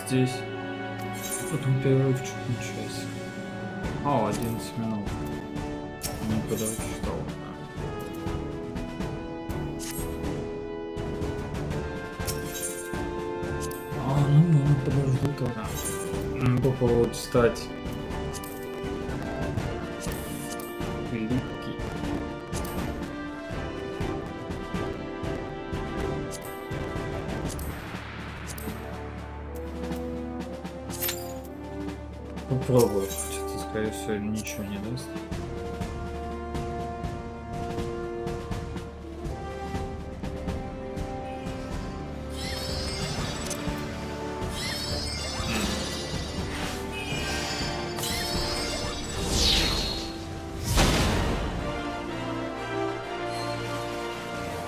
здесь. Потом перерыв чуть не час. 11 минут. Никуда читал. Ну ладно, подожду тогда. Попробовать стать великий. Попробую, хотя, скорее всего, ничего не даст.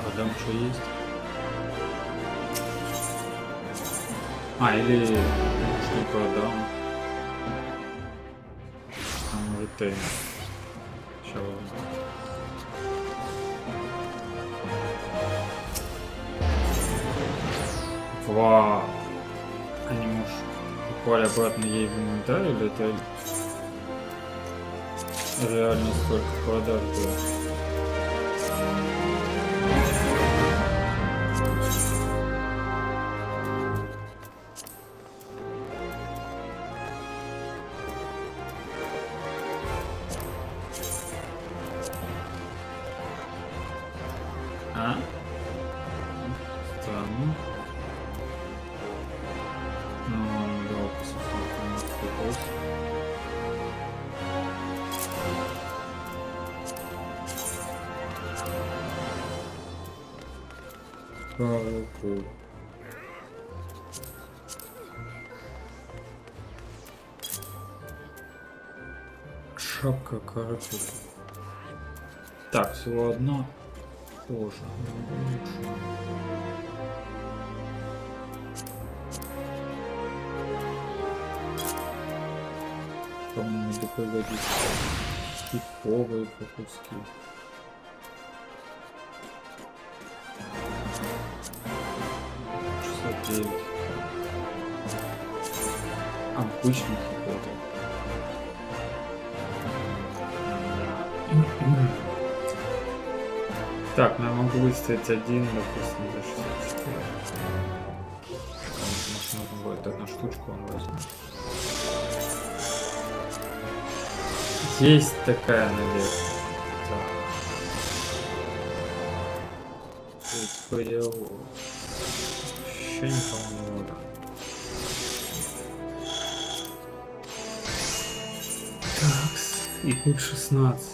А там что есть? Или что продам. Ты. Сейчас. Вау. Они, может, упали обратно ей в инвентарь, или это реально столько продаж было? Странно. Давай посмотрим. Коробку. Шапка коробки. Так, всего одна. Тоже. По-моему, это пригодится. Типовые куски. Обычный хиповый. Так, я могу выставить один, допустим, за 64. Может, нужно будет одну штучку, он возьмет. Есть такая надежда. Так. Еще никому не надо. Так, и тут 16.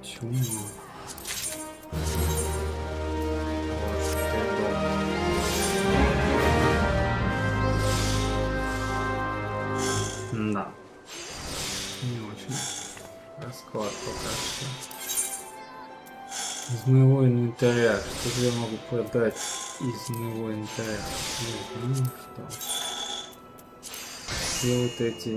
Чему? Да. Не очень. Расклад пока что. Из моего инвентаря. Что же я могу продать из моего инвентаря? Не знаю, что. Все вот эти...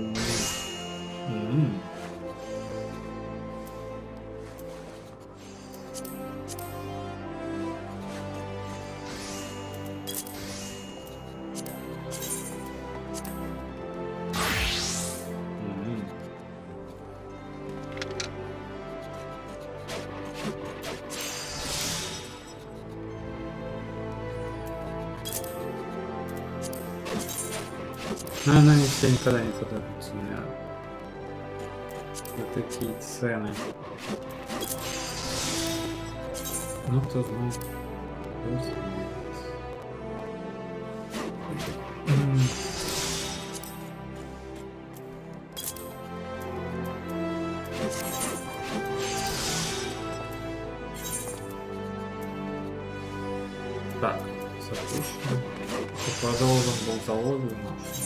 Но она не все никогда не подается, у меня вот такие цены. Ну кто знает. Так, запущено. Продолжим болтологию нашу.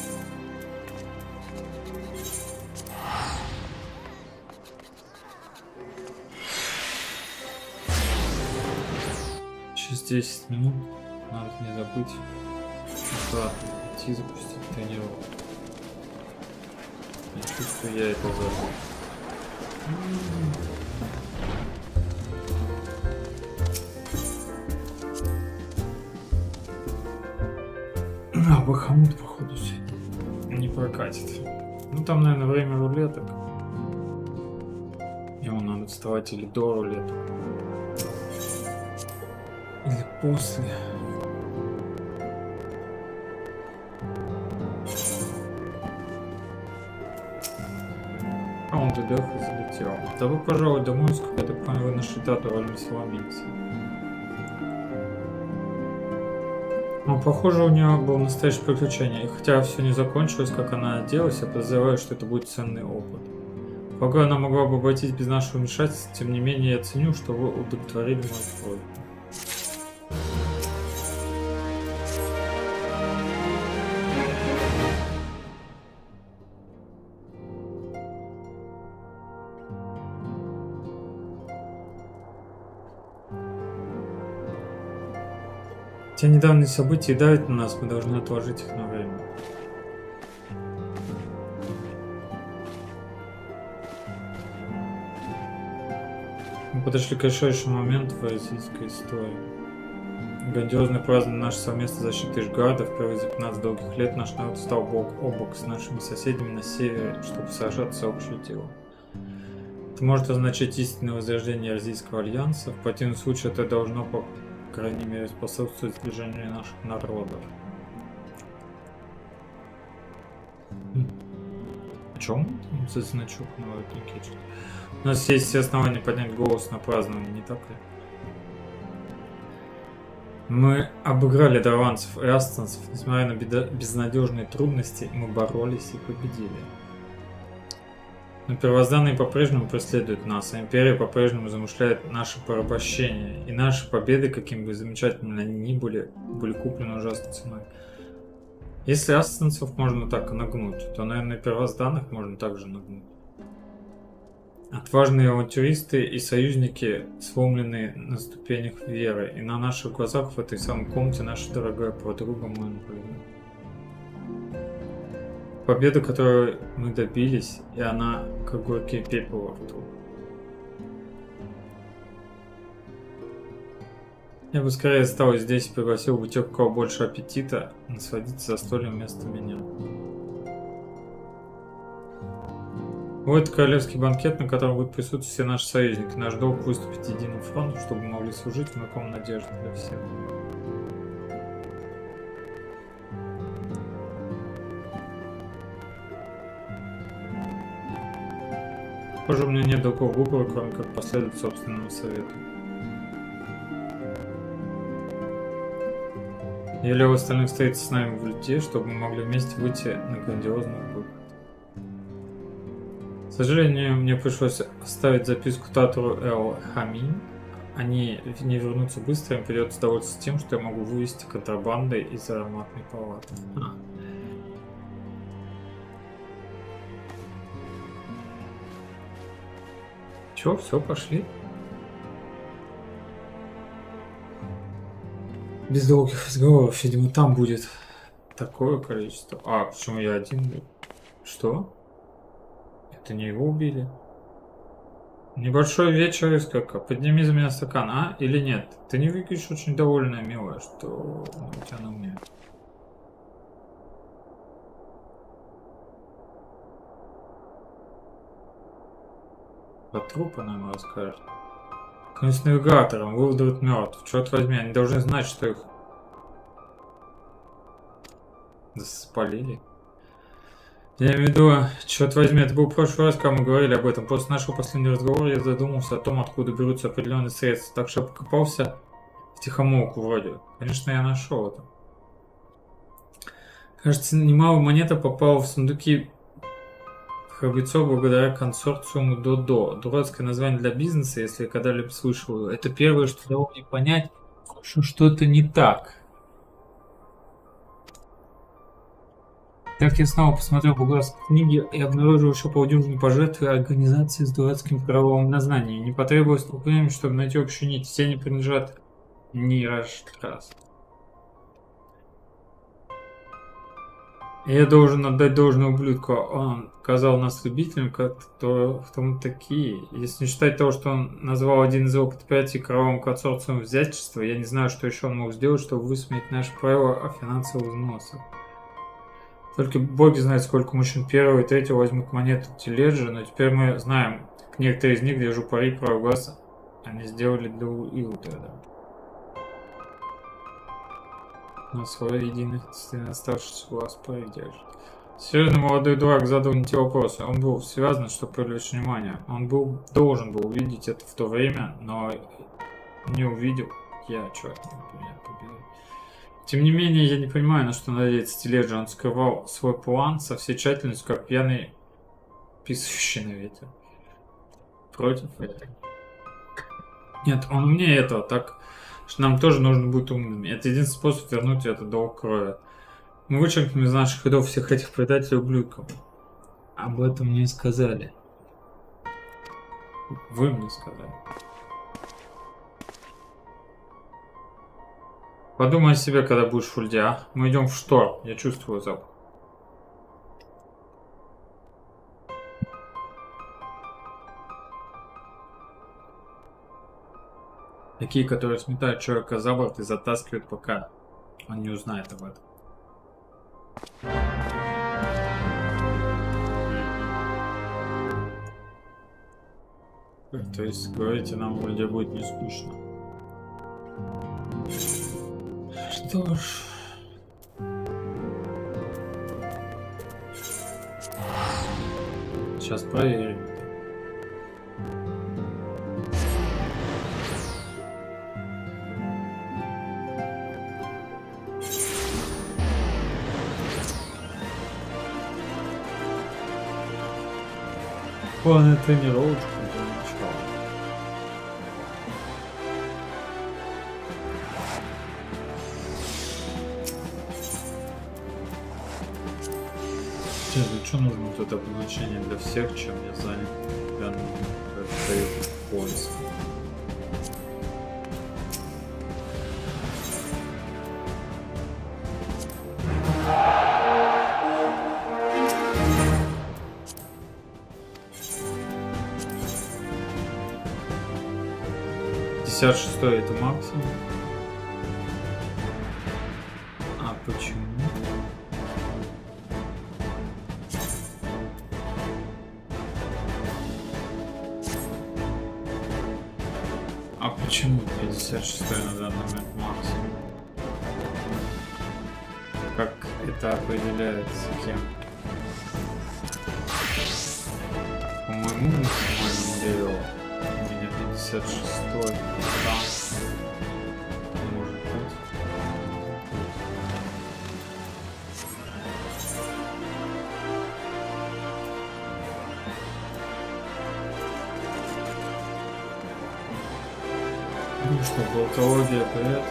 Через 10 минут надо не забыть аккуратно идти запустить тренировку. Я чувствую, я это забыл. Бахамут, походу, сегодня. не прокатит. Ну там, наверное, время рулеток. Его надо вставать или до рулеток. Или после. А он туда и залетел. Добро пожаловать домой, сколько я так понял, вы нашли дату вольно сломиться. Ну, похоже, у нее было настоящее приключение. И хотя все не закончилось, как она надеялась, я подозреваю, что это будет ценный опыт. Пока она могла бы обойтись без нашего вмешательства, тем не менее я ценю, что вы удовлетворили мой просьбу. Те недавние события давят на нас, мы должны отложить их на время. Мы подошли к решающему моменту в российской истории. Грандиозное празднование нашей совместной защиты Ишгарда. Впервые за 15 долгих лет наш народ стал бок о бок с нашими соседями на севере, чтобы сражаться за общее дело. Это может означать истинное возрождение Российского альянса. В противном случае это должно, по крайней мере, способствовать сближению наших народов. О чем за значок на воротнике? У нас есть все основания поднять голос на празднование, не так ли? Мы обыграли дарванцев и астонцев, несмотря на безнадежные трудности, мы боролись и победили. Но первозданные по-прежнему преследуют нас, а империя по-прежнему замышляет наше порабощение, и наши победы, какими бы замечательными они ни были, были куплены ужасной ценой. Если астонцев можно так нагнуть, то, наверное, первозданных можно также нагнуть. Отважные авантюристы и союзники, сломленные на ступенях веры, и на наших глазах в этой самой комнате наша дорогая подруга Мэнбрина. Победа, которую мы добились, и она как горький пепел во рту. Я бы скорее осталась здесь и пригласил бы тех, у кого больше аппетита, насладиться застольем вместо меня. Вот королевский банкет, на котором будут присутствовать все наши союзники. Наш долг выступить единым фронтом, чтобы мы могли служить знаком надежды для всех. Похоже, у меня нет другого выбора, кроме как последовать собственному совету. Я велел остальным встретиться с нами в люте, чтобы мы могли вместе выйти на грандиозный выход. К сожалению, мне пришлось оставить записку Татору Эл Хамин. Они не вернутся быстро, им придется довольствоваться тем, что я могу вывести контрабандой из ароматной палаты. Чё, все, пошли? Без долгих разговоров, видимо, там будет такое количество. А, почему я один? Что? Это не его убили? Небольшой вечер из как. Подними за меня стакан, а? Или нет? Ты не выглядишь очень довольная, милая, что у тебя на уме. Про трупы нам расскажет. Клянусь навигатором, выводят мертв. Черт возьми, они должны знать, что их спалили. Я имею в виду, черт возьми, это был прошлый раз, когда мы говорили об этом. После нашего последнего разговора я задумался о том, откуда берутся определенные средства. Так что я покопался в тихомолку вроде. Конечно, я нашел это. Кажется, немало монета попало в сундуки храбрецов благодаря консорциуму Додо. Дурацкое название для бизнеса, если я когда-либо слышал. Это первое, что дало мне понять, что что-то не так. Так я снова посмотрел бухгалтерские книги и обнаружил еще полдюжины пожертвований организации с дурацким правовым назнанием. Не потребовалось столько времени, чтобы найти общую нить. Все они принадлежат Нираштras. Я должен отдать должное ублюдку. Он показал нас любителям, кто мы такие. Если не считать того, что он назвал один из его предприятий кровавым консорциумом взятчества, я не знаю, что еще он мог сделать, чтобы высмеять наши правила о финансовых взносах. Только боги знают, сколько мужчин первого и третьего возьмут монету Теледжи, но теперь мы знаем, как некоторые из них, держу пари, правый глаз, они сделали для Илтреда. На свой единый оставшийся глаз пари держит. Серьезный молодой дурак задал не те вопросы. Он был связан, чтобы привлечь внимание. Он должен был увидеть это в то время, но не увидел. Я, черт, меня победил. Тем не менее, я не понимаю, на что надеется Теледжи. Он скрывал свой план со всей тщательностью, как пьяный писающий на ветер. Против этого. Нет, он умнее этого, так что нам тоже нужно быть умными. Это единственный способ вернуть этот долг крови. Мы вычеркнем из наших рядов всех этих предателей ублюдков. Об этом мне сказали. Вы мне сказали. Подумай о себе, когда будешь в ульде, а? Мы идем в шторм. Я чувствую запах. Такие, которые сметают человека за борт и затаскивают, пока он не узнает об этом. То есть, говорите, нам в ульде будет не скучно. Что ж... Сейчас проверим. Планы тренировочку для начала. Что нужно тут обозначение для всех, чем я занят данным поиск. Шестой это максимум. А почему? А почему 56 на данный момент максимум? Как это определяется кем? По моему максимальному левелу у меня 56-й. Да. Может быть. Ну что, болтология, привет.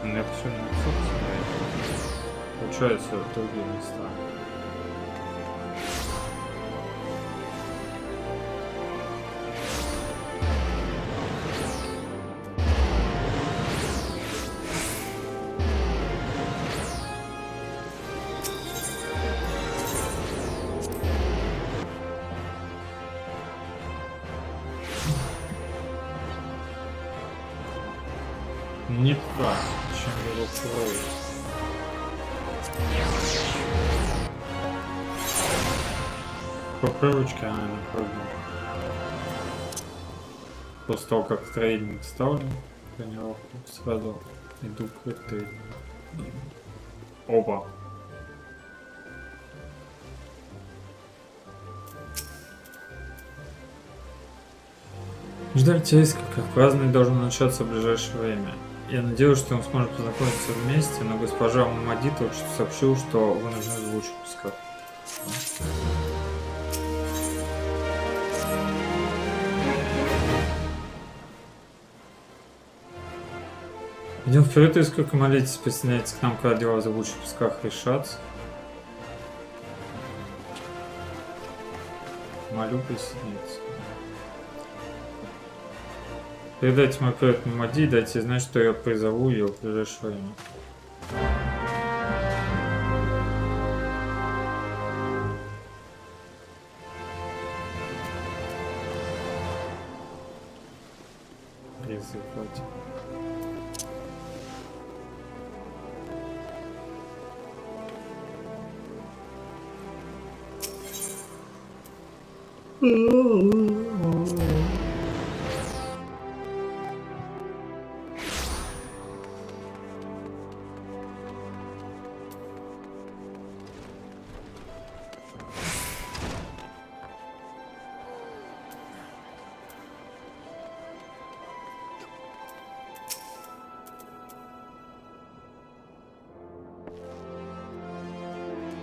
Я все не получается в другие места. Не так, чем его кровь. По привычке она находит. После того, как трейдинг ставлю, тренировку, сразу иду к трейдингу. Оба. Ждать риска, как праздновать должен начаться в ближайшее время. Я надеюсь, что мы сможем познакомиться вместе, но госпожа Мамади только что сообщил, что вы нужны в лучших пусках. Идем вперед, и сколько молитесь, присоединяйтесь к нам, когда дела в лучших пусках решатся. Молю присоединиться. Передайте мой привет Мамади, дайте знать, что я призову ее в ближайшее время. призывать.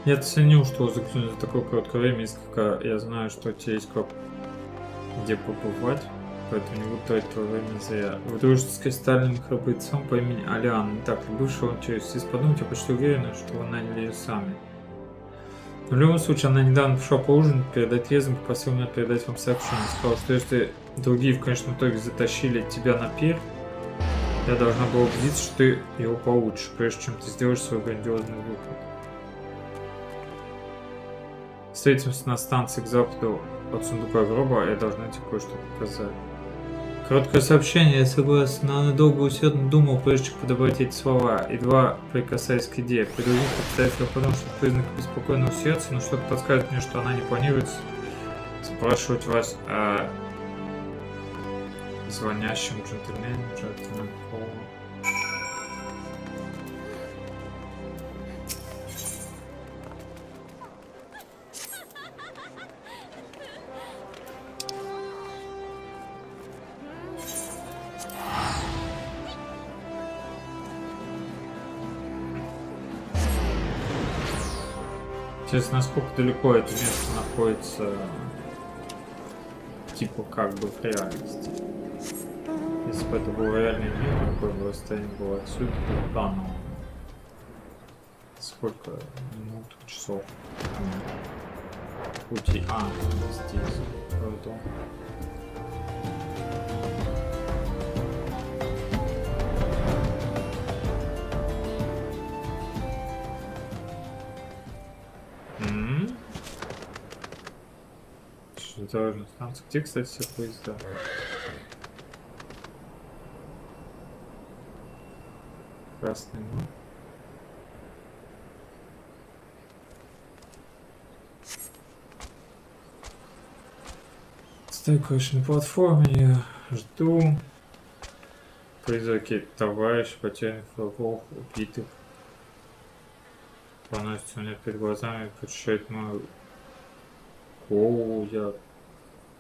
Я ценю, что загрузили за такое короткое время, несколько я знаю, что у тебя есть как где побывать, поэтому не буду тратить твое время зря. Вы дружите с кристальным храбрецом по имени Алиан. Так, бывшего через подумать, я почти уверена, что вы наняли ее сами. Но в любом случае, она недавно пришла поужинать перед отъездом, попросила меня передать вам сообщение. Сказала, что если другие в конечном итоге затащили тебя на пир, я должна была убедиться, что ты его получишь, прежде чем ты сделаешь свой грандиозный выход. Встретимся на станции к западу от сундука гроба, я должна тебе кое-что показать. Короткое сообщение, я согласен, но она долго усердно думал, прежде чем подобрать эти слова, едва прикасаясь к идее. При других обстоятельствах потому, что признак беспокойного сердца, но что-то подсказывает мне, что она не планирует спрашивать вас о звонящем джентльмене, Холл. Интересно, насколько далеко это место находится, типа, как бы в реальности. Если бы это был реальный мир, какое бы расстояние было отсюда до данного. Сколько минут, часов пути? А, здесь. Пардон. Железнодорожная станция. Где, кстати, все поезда? Красный, ну. Стою, короче, на платформе, я жду. Призраки товарищей, потерянных врагов, убитых. Проносится у меня перед глазами, прочищает мою голову, я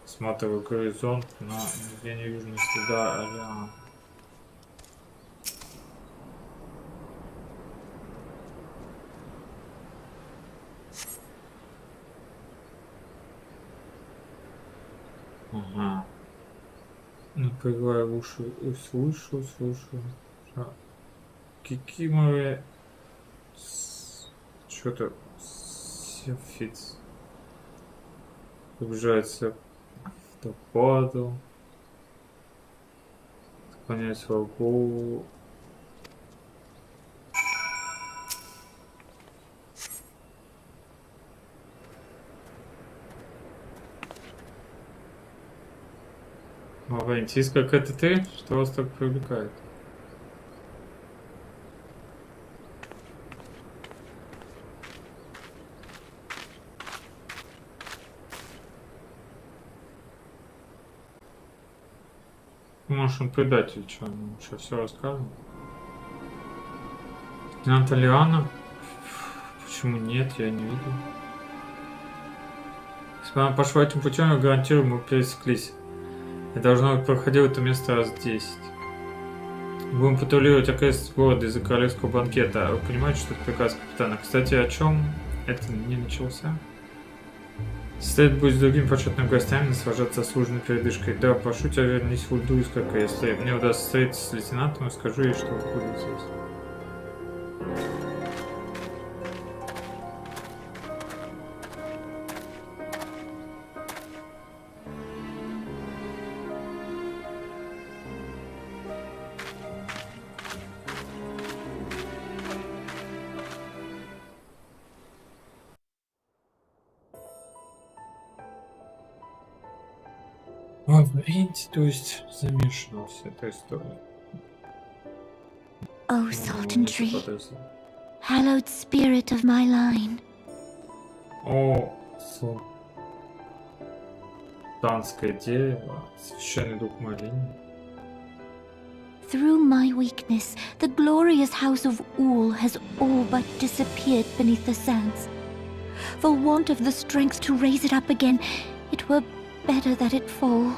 смотрю горизонт, но нигде не вижу ни следа Алиан. Ага. Напрягаю уши и слышу. Кикиморы. Что-то сефиц. Приближается к водопаду. Склоняет свою голову. Валентис, как это ты? Что вас так привлекает? Может, он предатель, что? Мы сейчас все расскажем. Лейтенант Алиана? Почему нет? Я не видел. Если бы она пошла этим путем, я гарантирую, мы пересеклись. Я, должно быть, проходил это место раз 10. Будем патрулировать окрестность города из-за королевского банкета. Вы понимаете, что это приказ капитана? Кстати, о чем это не начался? Стоит быть с другими почетными гостями, наслаждаться заслуженной передышкой. Да, прошу тебя, вернись в Ульду, как если мне удастся встретиться с лейтенантом, и скажу ей, что вы будете здесь. То есть замешано в этой истории. Oh, Sultanry, hallowed spirit of my line. О, султанское дерево, священный дух моей линии. Through my weakness, the glorious house of Ul has all but disappeared beneath the sands. For want of the strength to raise it up again, it were better that it fall.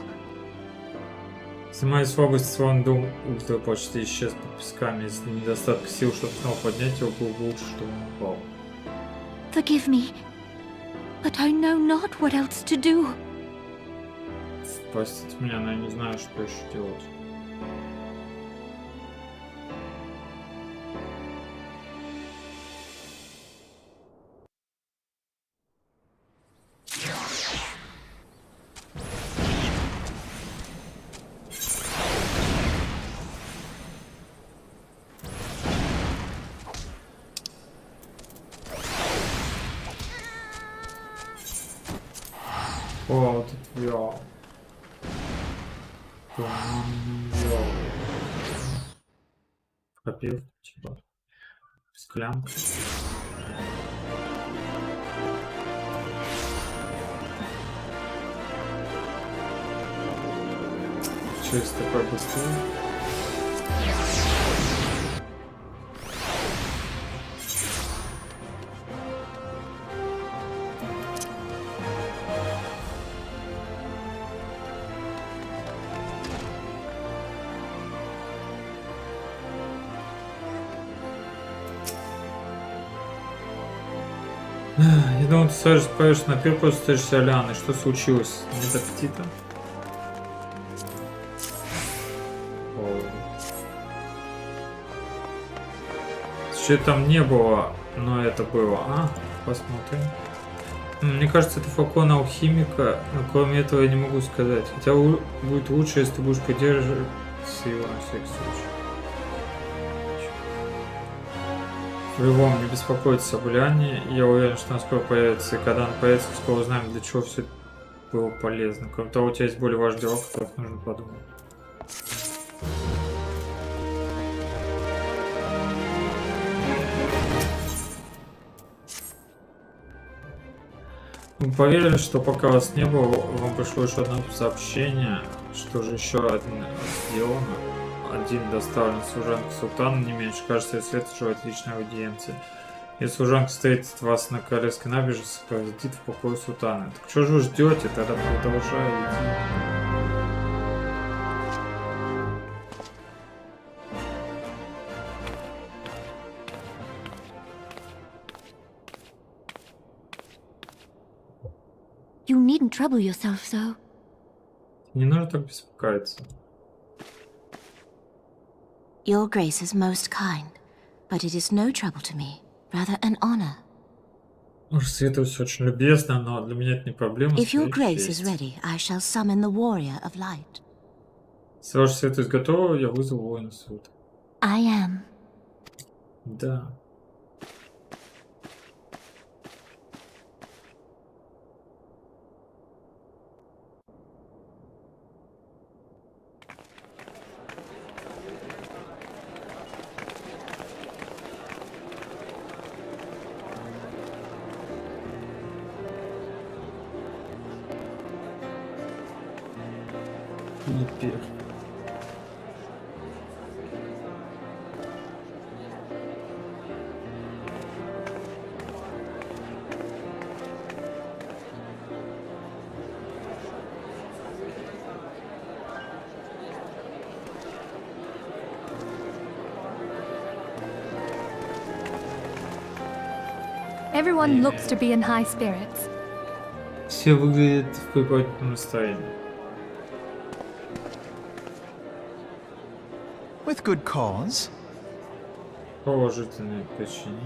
Снимая слабость, свой дом Ультра почти исчез под песками. Если недостаток сил, чтобы снова поднять его, было бы лучше, чтобы он упал. Forgive me, but I know not what else to do. Простите меня, но я не знаю, что еще делать. О, вот это вял. Копил, типа, склянка. Через такой быстрее. Я думал, ты сразу поешь на пир, просто стоишь Аляны. Что случилось? Нет аппетита? Что там не было, но это было. Посмотрим. Мне кажется, это флакон алхимика, но кроме этого я не могу сказать. Хотя будет лучше, если ты будешь поддерживать его на всякий случай. По-любому не беспокойтесь об Уляне, я уверен, что она скоро появится, и когда она появится, скоро узнаем, для чего все было полезно. Кроме того, у тебя есть более важные дела, о которых нужно подумать. Мы поверили, что пока вас не было, вам пришло еще одно сообщение, что же еще один сделано. Один доставлен служанка султана, не меньше. Кажется, след желает личной аудиенции. Если служанка встретит вас на королевской набережной, сопроводит в покое султана. Так что же вы ждете? Тогда продолжайте. You needn't trouble yourself so. Не нужно так беспокоиться. Your grace is most kind, but it is no trouble to me, rather an honor. Ваше светлость очень любезно, но для меня это не проблема. If your grace is ready, I shall summon the warrior of light. Если ваша светлость готова, я вызову воина света. I am. Да. Теперь. Everyone looks to be in high spirits. Все выглядят в приподнятом настроении. With good cause. По уважительной причине.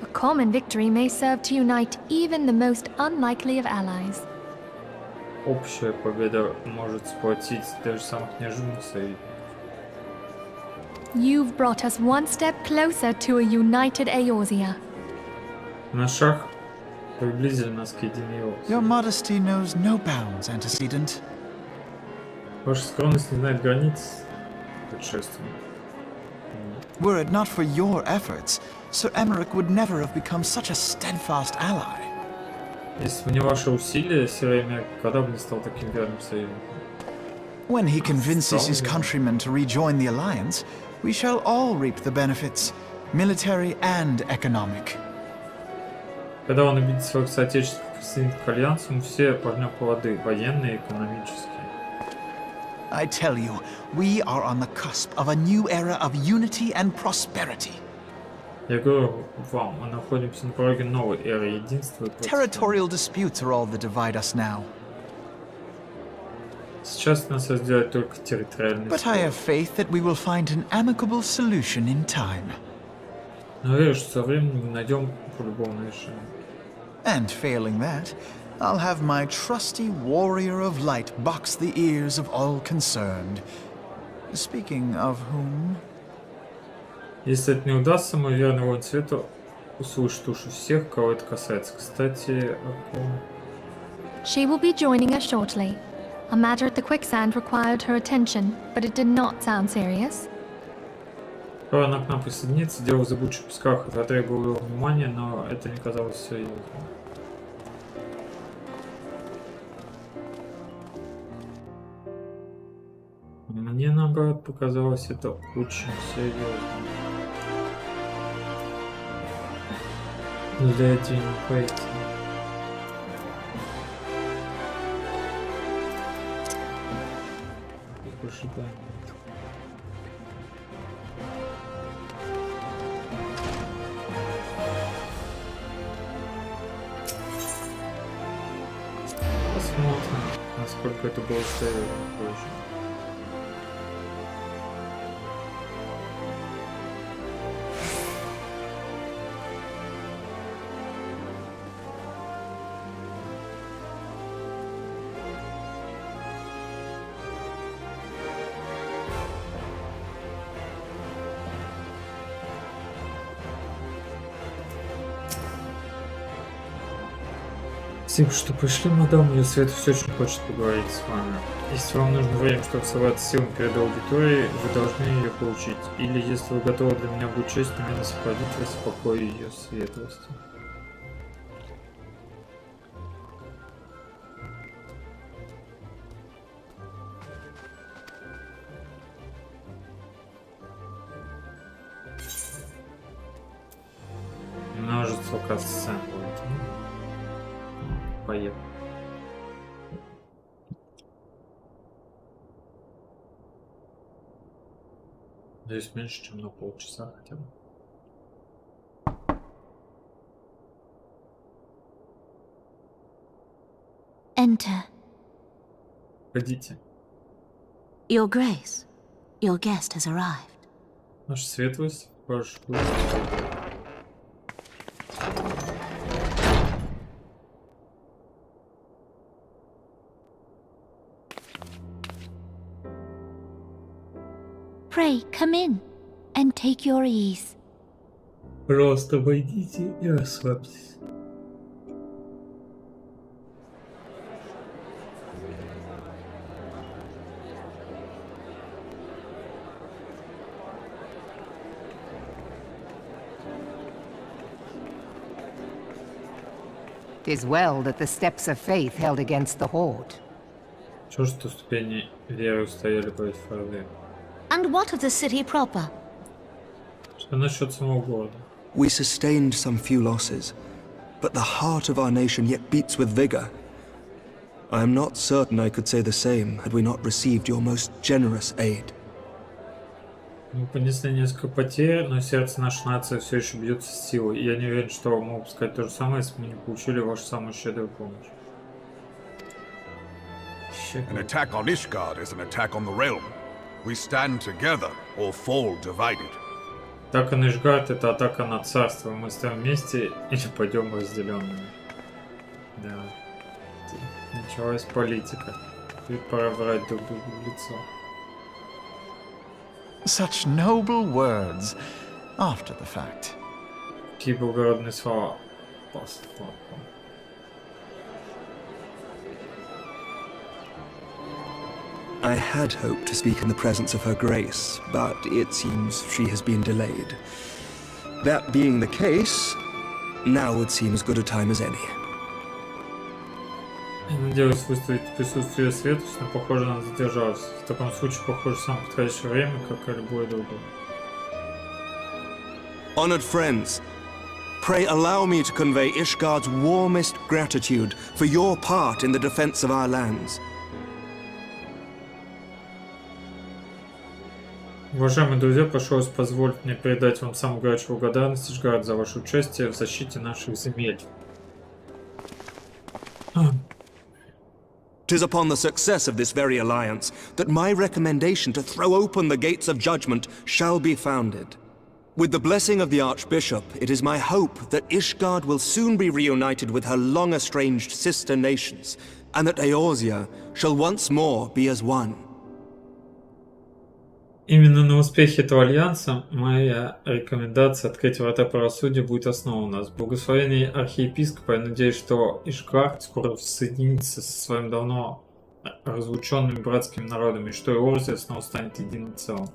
A common victory may serve to unite even the most unlikely of allies. Общая победа может сплотить даже самых неожиданных союзников. You've brought us one step closer to a united Eorzea. На шаг Приблизили нас к единой Your опции. modesty knows no bounds, antecedent. Ваша скромность не знает границ, предшественник. Were it not for your efforts, Sir Emmerich would never have become such a steadfast ally. Если бы не ваши усилия, Сирена никогда бы не стал таким верным союзником. When he convinces his countrymen to rejoin the alliance, we shall all reap the benefits, military and economic. Когда он убедит своих соотечественников присоединиться к Альянсу, мы все пожнем плоды, военные и экономические. I tell you, we are on the cusp of a new era of unity and prosperity. Я говорю вам, мы находимся на пороге новой эры единства и процветания. Territorial disputes are all that divide us now. Сейчас нас разделяют только территориальные But I споры. have faith that we will find an amicable solution in time. Но верю, что со временем мы найдем по-любому решение. And failing that, I'll have my trusty warrior of light box the ears of all concerned. Speaking of whom... Если это не удастся, мой верный воин света услышит уши всех, кого это касается. Кстати, о ком? She will be joining us shortly. A matter at the quicksand required her attention, but it did not sound serious. Скоро она к нам присоединится, дело в зыбучих песках затребовало его внимания, но это не казалось серьезным. Мне, наоборот, показалось это очень серьезно. Для этим не пойти. Ожидание. Посмотрим, насколько это было серьезно позже. Спасибо, что пришли, мадам. Ее свет все очень хочет поговорить с вами. Если вам нужно время, чтобы собраться силами перед аудиторией, вы должны ее получить. Или, если вы готовы для меня быть честь, немедленно сопроводить вас в покое ее светлости. Множество касцен. Поехали. Здесь меньше, чем на полчаса хотя бы. Enter. Ходите. Your Grace, your guest has arrived. Наша светлость, ваш гость. Pray, come in and take your ease. Просто войдите и расслабьтесь. "'Tis well that the steps of faith held against the horde. Чё ж что ступени веры устояли против Орды? And what of the city proper? Что насчет самого города? We sustained some few losses, but the heart of our nation yet beats with vigor. I am not certain I could say the same had we not received your most generous aid. Мы понесли несколько потерь, но сердце нашей нации все еще бьется с силой. И я не уверен, что могу сказать то же самое, если бы мы не получили вашу самую щедрую помощь. An attack on Ishgard is an attack on the realm. We stand together or fall divided. Атака на Ишгард — это атака на царство. Мы стоим вместе или пойдем разделенными. Да. Началась политика. Теперь пора врать друг другу в лицо. Such noble words after the fact. Какие благородные слова. Постфактум. I had hoped to speak in the presence of Her Grace, but it seems she has been delayed. That being the case, now would seem as good a time as any. Я надеюсь выставить присутствие Светоч, но похоже, она задержалась. В таком случае, похоже, самое подходящее время, как и любое другое. Honored friends, pray allow me to convey Ishgard's warmest gratitude for your part in the defense of our lands. Уважаемые друзья, прошу вас позволить мне передать вам самую горячую благодарность, Ishgard, за ваше участие в защите наших земель. 'Tis upon the success of this very alliance that my recommendation to throw open the gates of judgment shall be founded. With the blessing of the Archbishop, it is my hope that Ishgard will soon be reunited with her long-estranged sister nations, and that Eorzea shall once more be as one. Именно на успехе этого альянса моя рекомендация открыть врата правосудия будет основана. С благословения архиепископа я надеюсь, что Ishgard скоро соединится со своим давно разлученными братскими народами, и что Eorzea снова станет единым целым.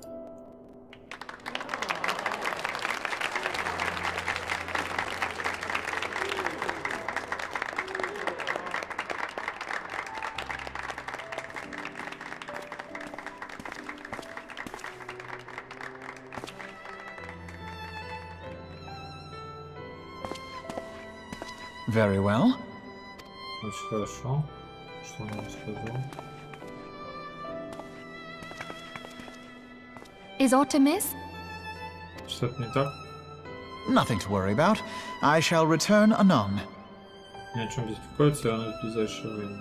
Very well. Очень хорошо. Что он нам сказал? Is aught amiss? Что-то не так? Nothing to worry about. I shall return anon. Ни о чем беспокоиться, я на ближайшее время.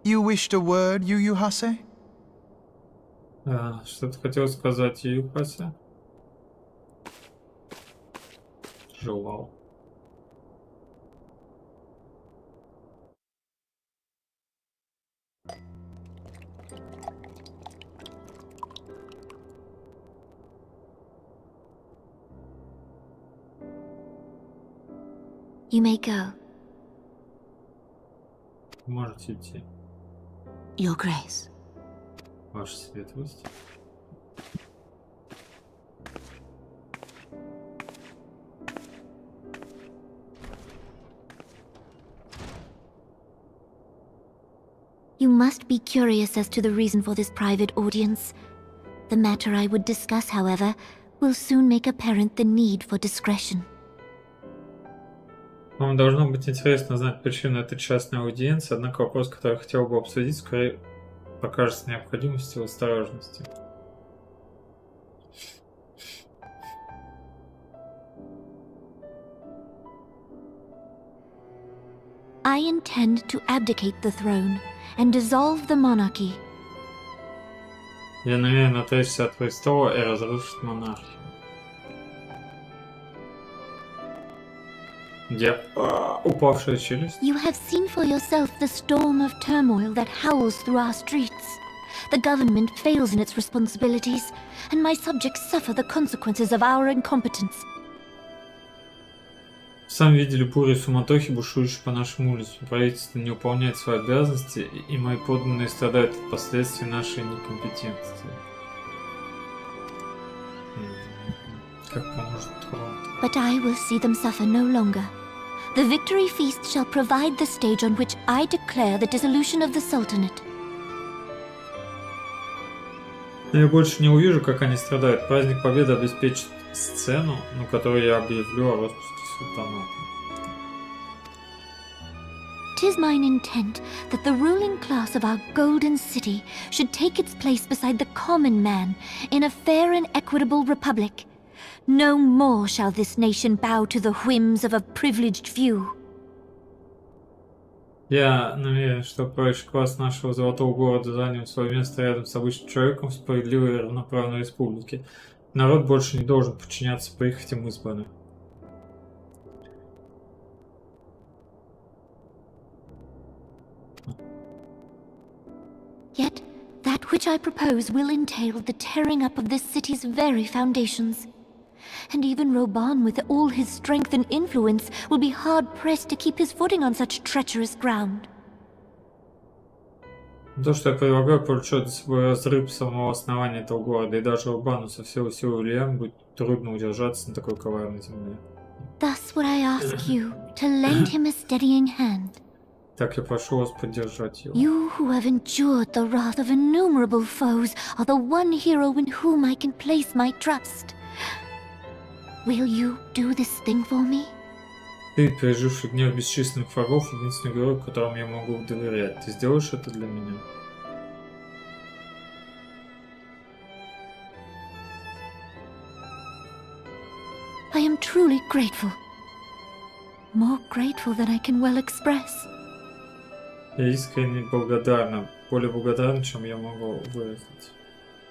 You wished a word, Yuyuhase? Что ты хотел сказать, Юхасе? Желал. You may go. Можете идти. Your Grace. Ваша светлость. You must be curious as to the reason for this private audience. The matter I would discuss, however, will soon make apparent the need for discretion. Вам должно быть интересно знать причину этой частной аудиенции, однако вопрос, который я хотел бы обсудить, скорее покажется необходимостью осторожности. I intend to abdicate the throne and dissolve the monarchy. Я намерен отречься от престола и разрушить монархию. Упавшая челюсть. You have seen for yourself the storm of turmoil that howls through our streets. The government fails in its responsibilities, and my subjects suffer the consequences of our incompetence. Сами видели бури суматохи, бушующие по нашим улицам. Правительство не выполняет свои обязанности, и мои подданные страдают от последствий нашей некомпетентности. Как поможет трон? But I will see them suffer no longer. The victory feast shall provide the stage on which I declare the dissolution of the Sultanate. Я больше не увижу, как они страдают. Праздник Победы обеспечит сцену, на которой я объявлю о распуске султаната. 'Tis mine intent that the ruling class of our golden city should take its place beside the common man in a fair and equitable republic. No more shall this nation bow to the whims of a privileged few. Я намерен, что правящий класс нашего золотого города занял свое место рядом с обычным человеком в справедливой и равноправной республике. Народ больше не должен подчиняться прихотям избранных. which I propose will entail the tearing up of this city's very foundations. And even Roban, with all his strength and influence, will be hard-pressed to keep his footing on such treacherous ground. То, что я предлагаю, повлечет за собой разрыв самого основания этого города, и даже Урбану со всего силы влияния будет трудно удержаться на такой коварной земле. Thus would I ask you to lend him a steadying hand. Так я прошу вас поддержать его. You who have endured the wrath of innumerable foes are the one hero in whom I can place my trust. Will you do this thing for me? Ты, переживший гнев бесчисленных врагов, единственный герой, которому я могу доверять. Ты сделаешь это для меня? I am truly grateful. More grateful than I can well express. Я искренне благодарна. Более благодарна, чем я могу выразить.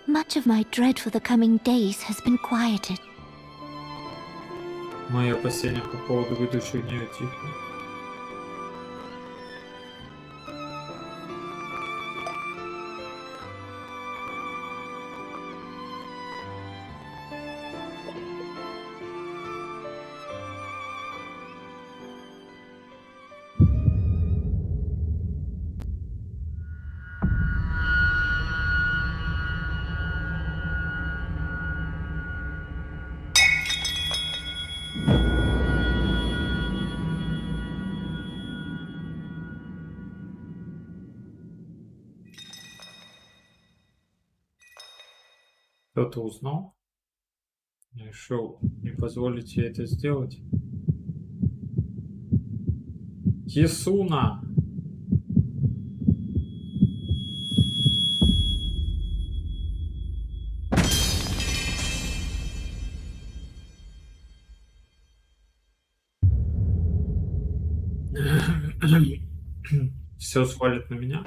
Much of my dread for the coming days has been quieted. Мои опасения по поводу грядущих дней утихли. Кто-то узнал? Решил не позволить ей это сделать. Кисуна! Все свалит на меня.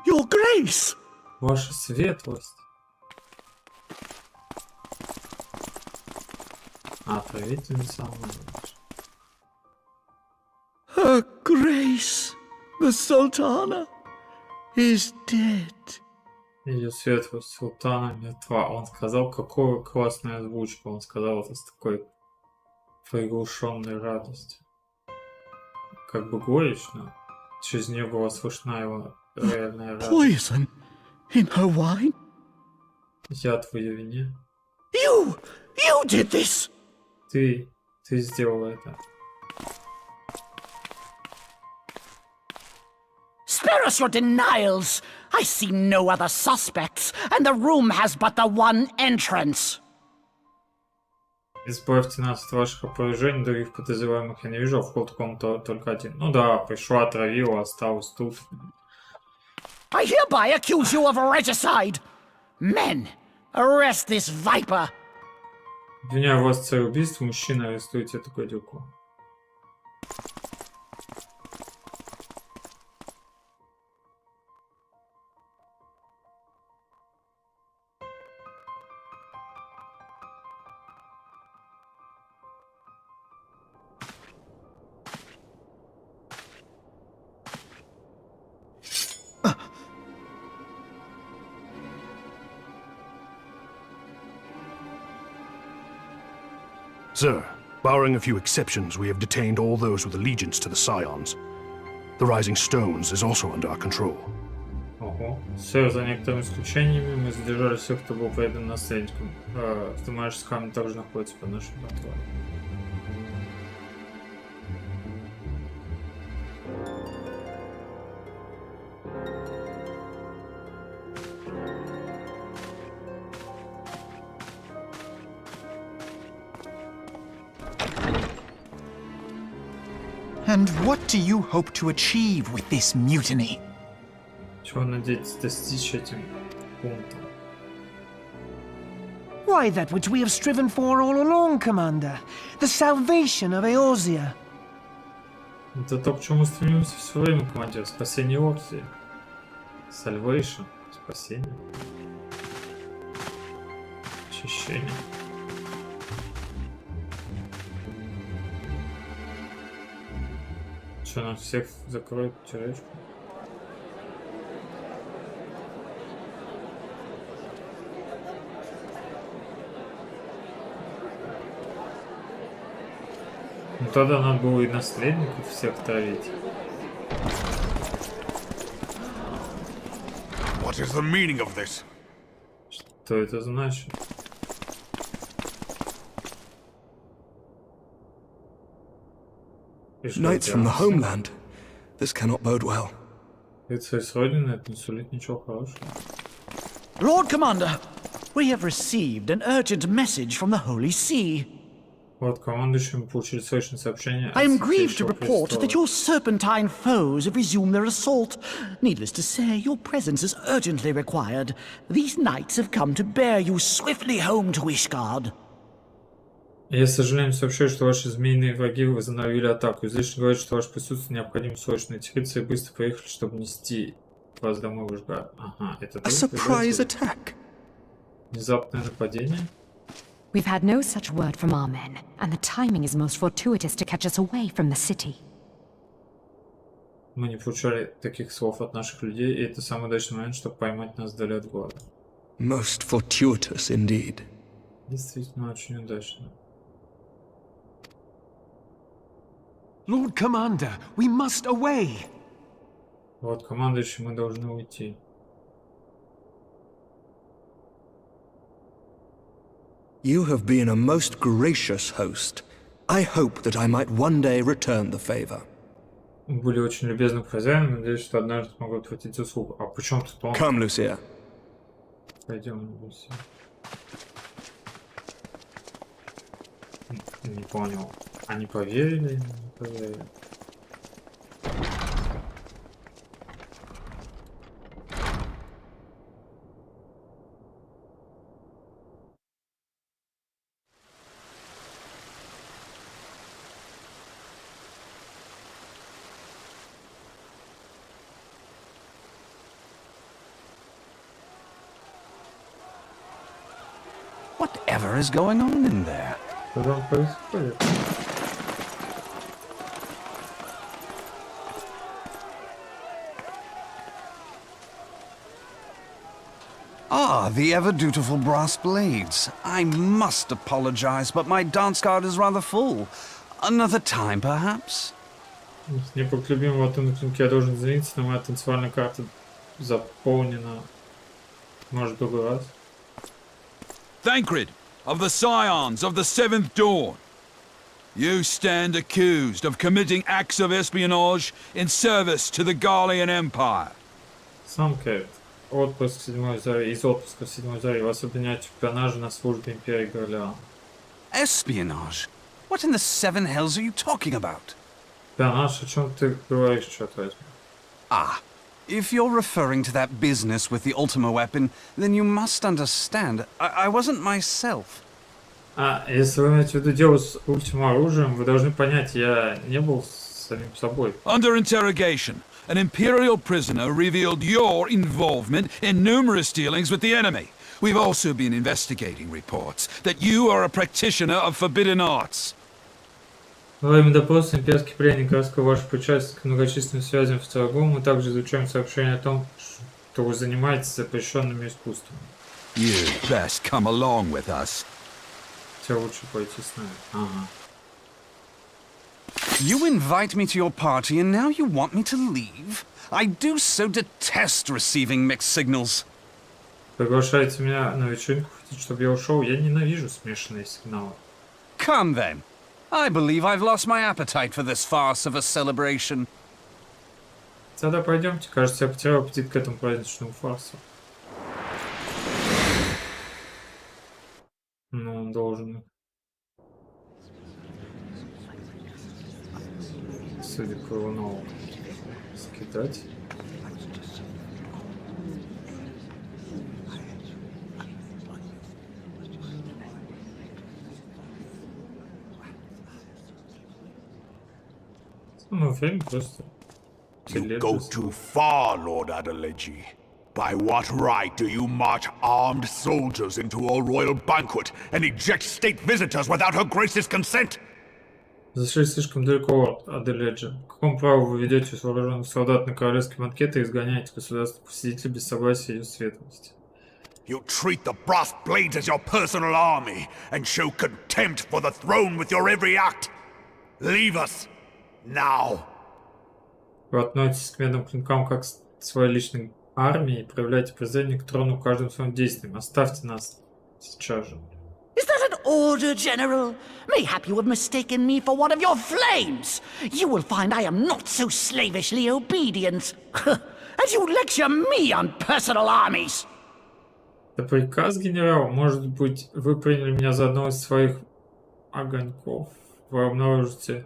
Your Grace! Ваша светлость. Правительница Алмазович. Her Grace, the Sultana, is dead. Ее светлость султана мертва. Он сказал, какую классную озвучку. Он сказал это с такой приглушенной радостью. Как бы горечно. Через нее была слышна его реальная радость. Poison in her wine? Яд в ее вине. You did this! Ты сделала это. Spare us your denials! I see no other suspects, and the room has but the one entrance. Избавьте нас от ваших опровержений, других подозреваемых я не вижу, а вход в комнату только один. Ну да, пришла, отравила, осталась тут. I hereby accuse you of regicide! Men, arrest this viper! Обвиняю вас в цель убийства, мужчина, арестуйте эту гадюку. Sir, barring a few exceptions, we have detained all those with allegiance to the Scions. The Rising Stones is also under our control. Ого. Сэр, за некоторыми исключениями мы задержали всех, кто был предан наследникам. Автоматический камень также находится под нашим контролем. And what do you hope to achieve with this mutiny? Чего надеетесь достичь этим пунктом? Why, that which we have striven for all along, Commander. The salvation of Eorzea. Это то, к чему стремимся все время, командир. Спасение Орзии. Salvation. Спасение. Очищение. Что, нам всех закроют тюречку? Ну тогда надо было и наследников всех травить. What is the meaning of this? Что это значит? Knights from the homeland. This cannot bode well. Рыцарь с родины, это не сулит ничего хорошего. Lord Commander, we have received an urgent message from the Holy See. Вот, командующий, мы получили срочное сообщение. I am grieved to report that your serpentine foes have resumed their assault. Needless to say, your presence is urgently required. These knights have come to bear you swiftly home to Ishgard. Я с сожалением сообщаю, что ваши змеиные враги возобновили атаку. Излишне говорить, что ваше присутствие необходимо срочно. Эти рыцари быстро приехали, чтобы нести вас домой в Ishgard. Ага, это A surprise attack. Внезапное нападение. We've had no such word from our men, and the timing is most fortuitous to catch us away from the city. Мы не получали таких слов от наших людей, и это самый удачный момент, чтобы поймать нас вдали от города. Most fortuitous indeed. Действительно очень удачно. Lord Commander, we must away! Вот, командующий, мы должны уйти. You have been a most gracious host. I hope that I might one day return the favor. Были очень любезны к хозяину, надеюсь, что однажды смогу отплатить заслугу. А при чем тут он? Come, Lucia. Пойдем, Люсия. Не понял. Они поверили или не поверили? Whatever is going on in there? Что там происходит? Ah, the ever-dutiful brass blades. I must apologize, but my dance card is rather full. Another time, perhaps? С непоклюбимого тунника я должен извиниться, но моя танцевальная карта заполнена. Может, в другой раз? Thancred, of the Scions of the Seventh Dawn. You stand accused of committing acts of espionage in service to the Garlean Empire. Сам Кэт. Отпуск седьмой зари. Из отпуска в седьмой зари. Вас обвиняют в шпионаже на службе Империи Горлеан. Espionage? What in the seven hells are you talking about? Шпионаж? О чем ты говоришь, черт возьми? Ah, if you're referring to that business with the Ultima weapon, then you must understand, I wasn't myself. А, если вы имеете в виду дело с Ultima оружием, вы должны понять, я не был самим собой. Under interrogation, an Imperial prisoner revealed your involvement in numerous dealings with the enemy. We've also been investigating reports that you are a practitioner of forbidden arts. Во время допроса имперский пленник раскрыл ваше причастие к многочисленным связям в торговом. Мы также изучаем сообщение о том, что вы занимаетесь запрещенными искусствами. You'd best come along with us. Тебе лучше пойти с нами. Ага. You invite me to your party and now you want me to leave? I do so detest receiving mixed signals. Приглашаете меня на вечеринку, хотите, чтобы я ушел? Я ненавижу смешанные сигналы. Come then. I believe I've lost my appetite for this farce of a celebration. Тогда пойдемте. Кажется, я потерял аппетит к этому праздничному фарсу. Ну, он должен... Судя по его новому скидать. Ну, фильм просто... You go too far, Lord Adeleji. By what right do you march armed soldiers into a royal banquet and eject state visitors without her grace's consent? Зашли слишком далеко от Аделеджа. По какому праву вы ведете вооруженных солдат на королевский банкет и изгоняете государственных посетителей без согласия ее светлости? You treat the brass blades as your personal army and show contempt for the throne with your every act. Leave us now. Вы относитесь к медным клинкам как к своей личной армии и проявляете презрение к трону каждым своим действием. Оставьте нас сейчас же. Is that an order, General? Mayhap you have mistaken me for one of your flames. You will find I am not so slavishly obedient. And you lecture me on personal armies. Это приказ, генерал? Может быть, вы приняли меня за одного из своих огоньков? Вы обнаружите,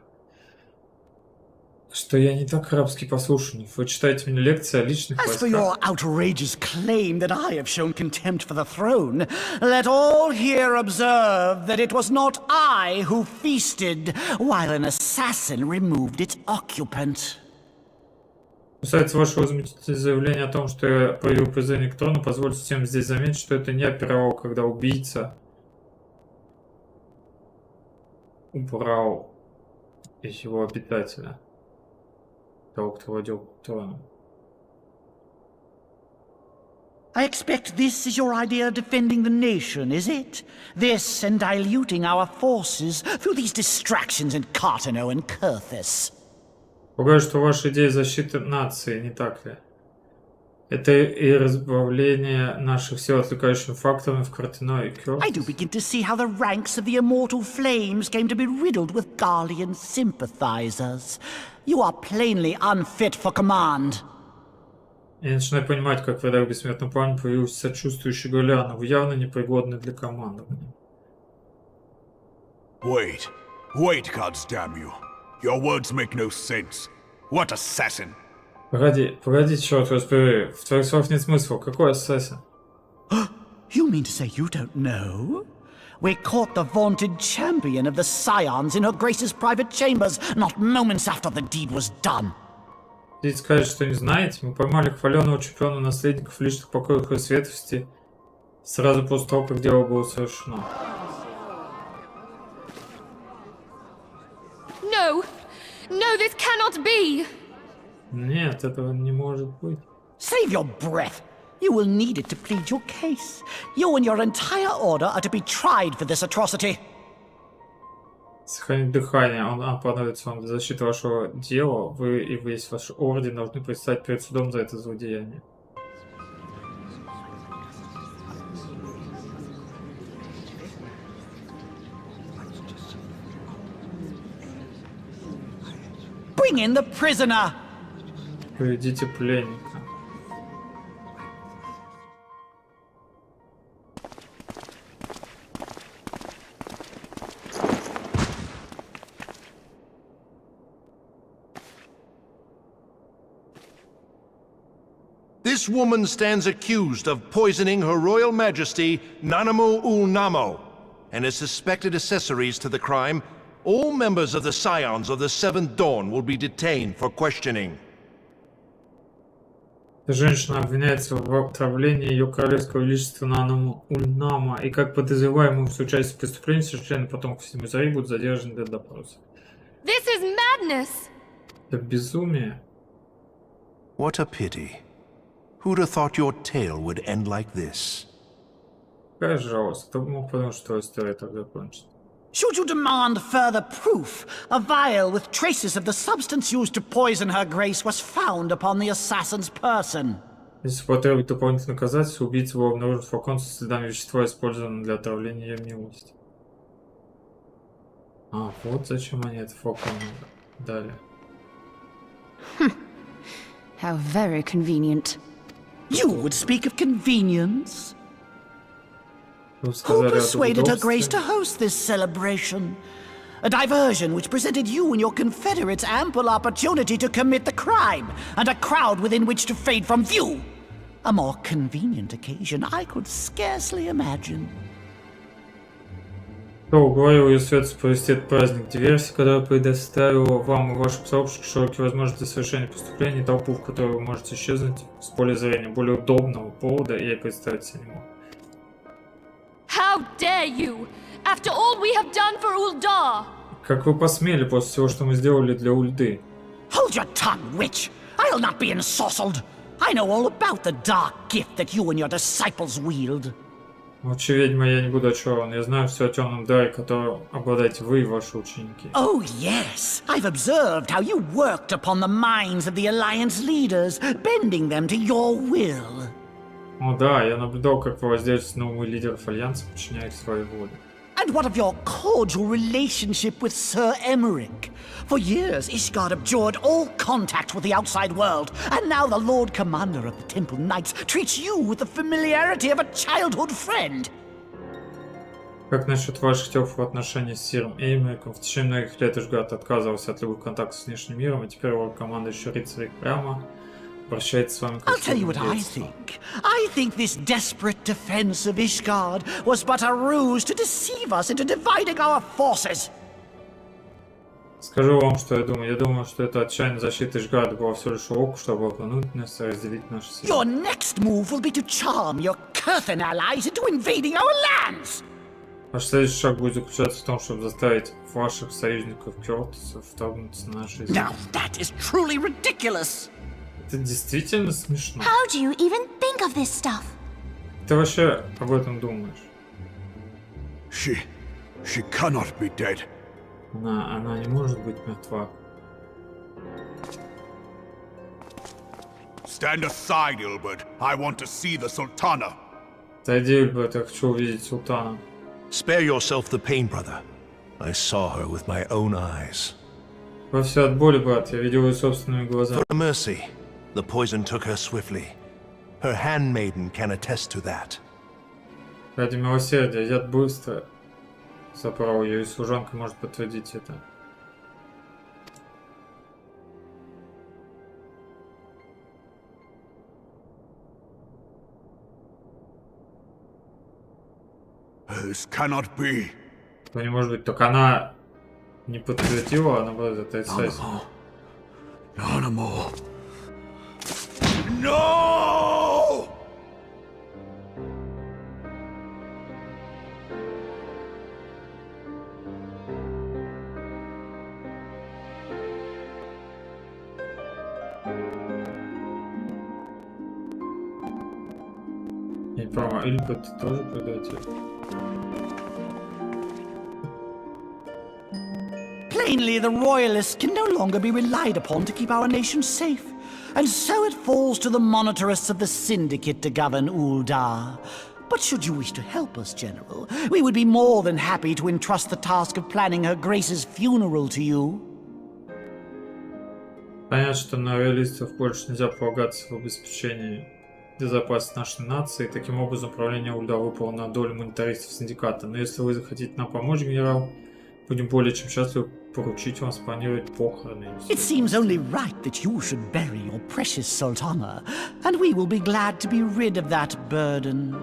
что я не так рабский послушник. Вы читаете мне лекции о личных As for your войсках. outrageous claim that I have shown contempt for the throne, let all here observe that it was not I who feasted while an assassin removed its occupant. Касается вашего возмутительного заявления о том, что я проявил презрение к трону, позвольте всем здесь заметить, что это не я пировал, когда убийца убрал его обитателя, того, кто владел троном. I expect this is your idea of defending the nation, is it? This and diluting our forces through these distractions in Cartano and Kurthis. Полагаю, что ваша идея защиты нации, не так ли? Это и разбавление наших сил отвлекающим факторами в Картино и Кёртис. I do begin to see how the ranks of the immortal flames came to be riddled with Garlean sympathizers. You are plainly unfit for command. Я начинаю понимать, как в рядах бессмертного пламени появился сочувствующий Галиан, вы явно непригодны для командования. Wait, goddamn you. Your words make no sense. What assassin? Погоди, черт возьми, в твоих словах нет смысла. Какой ассасин? You mean to say you don't know? We caught the vaunted champion of the Scions in her Grace's private chambers, not moments after the deed was done. Хотите сказать, что не знаете? Мы поймали хваленого чемпиона наследников в личных покоях и светлости сразу после того, как дело было совершено. No, this cannot be! Нет, этого не может быть. Save your breath. You will need it to plead your case. You and your entire order are to be tried for this atrocity. Сохранить дыхание, он понадобится вам для защиты вашего дела. Вы и весь ваш орден должны предстать перед судом за это злодеяние. Bring in the prisoner. Приведите пленника. This woman stands accused of poisoning Her Royal Majesty Nanamu ul Namo and is suspected accessories to the crime. All members of the Scions of the Seventh Dawn will be detained for questioning. Женщина обвиняется в отравлении ее королевского величества Нанаму Ульнама, и как подозреваемый в соучастии в преступлении все члены потомков семьи Зари будут задержаны для допроса. This is madness! Это безумие. What a pity. Who'd have thought your tale would end like this? Какая жалость. Кто бы мог подумать, что история так закончится. Should you demand further proof, a vial with traces of the substance used to poison her grace was found upon the assassin's person. Если потребует дополнительных доказательств, убийца был обнаружен флакон со следами вещества, использованного для отравления ее милости. А, вот зачем они этот флакон дали. How very convenient. You would speak of convenience? Вы Who сказали о persuaded her grace to удобстве. host this celebration? A diversion which presented you and your confederates ample opportunity to commit the crime, and a crowd within which to fade from view. A more convenient occasion I could scarcely imagine. Кто уговорил ее светлость провести этот праздник? Диверсия, которая предоставила вам и вашим сообществу широкие возможности совершения преступлений, и толпу, в которой вы можете исчезнуть с поля зрения. Более удобного повода я и представить себе не могу. How dare you! After all we have done for Uldar! Как вы посмели после всего, что мы сделали для Ульды? Hold your tongue, witch! I'll not be ensorcelled! I know all about the dark gift that you and your disciples wield. Молчи, ведьма, я не буду очарован. Я знаю все о темном даре, которым обладаете вы и ваши ученики. Oh, yes. I've observed how you worked upon the minds of the Alliance leaders, bending them to your will. О да, я наблюдал, как вы воздействуете на умы лидеров Альянса, подчиняя их своей воле. And what of your cordial relationship with Sir Emmerich? For years, Ishgard abjured all contact with the outside world, and now the Lord Commander of the Temple Knights treats you with the familiarity of a childhood friend. Как насчет ваших теплых отношений с Сиром Эймериком? В течение многих лет Ishgard отказывался от любых контактов с внешним миром, и теперь его командующий рыцарь прямо обращается с вами как I'll tell you what I think. I think this desperate defense of Ishgard was but a ruse to deceive us into dividing our forces. Скажу вам, что я думаю. Я думаю, что эта отчаянная защита Ishgard была всего лишь урок, чтобы обмануть нас и разделить наши силы. Your next move will be to charm your Kurthan allies into invading our lands. Ваш следующий шаг будет заключаться в том, чтобы заставить ваших союзников Кёртисов вторгнуться на наши земли. Now that is truly ridiculous. Это действительно смешно. How do you even think of this stuff? Ты вообще об этом думаешь? She cannot be dead. Она не может быть мертва. Stand aside, Ilbert. I want to see the Sultana. Отойди, Ильберт, я хочу увидеть султана. Spare yourself the pain, brother. I saw her with my own eyes. Во от боли, брат, я видел ее собственными глазами. For mercy, the poison took her swiftly. Her handmaiden can attest to that. Ради милосердия, яд быстро забрал ее, и служанка может подтвердить это. This cannot be. Но не может быть, только она не подтвердила, а наоборот отрицательно. Animal. No! Не понимаю, Ильберт, ты тоже предатель? Plainly, the royalists can no longer be relied upon to keep our nation safe. And so it falls to the monitorists of the Syndicate to govern Uldar. But should you wish to help us, General, we would be more than happy to entrust the task of planning Her Grace's funeral to you. Понятно, что на роялистов больше нельзя полагаться в обеспечении безопасности нашей нации. Таким образом, управление Ульда выпало на долю монетаристов Синдиката. Но если вы захотите нам помочь, генерал, будем более чем счастливы поручить вам спланировать похороны. It seems only right that you should bury your precious Sultana, and we will be glad to be rid of that burden.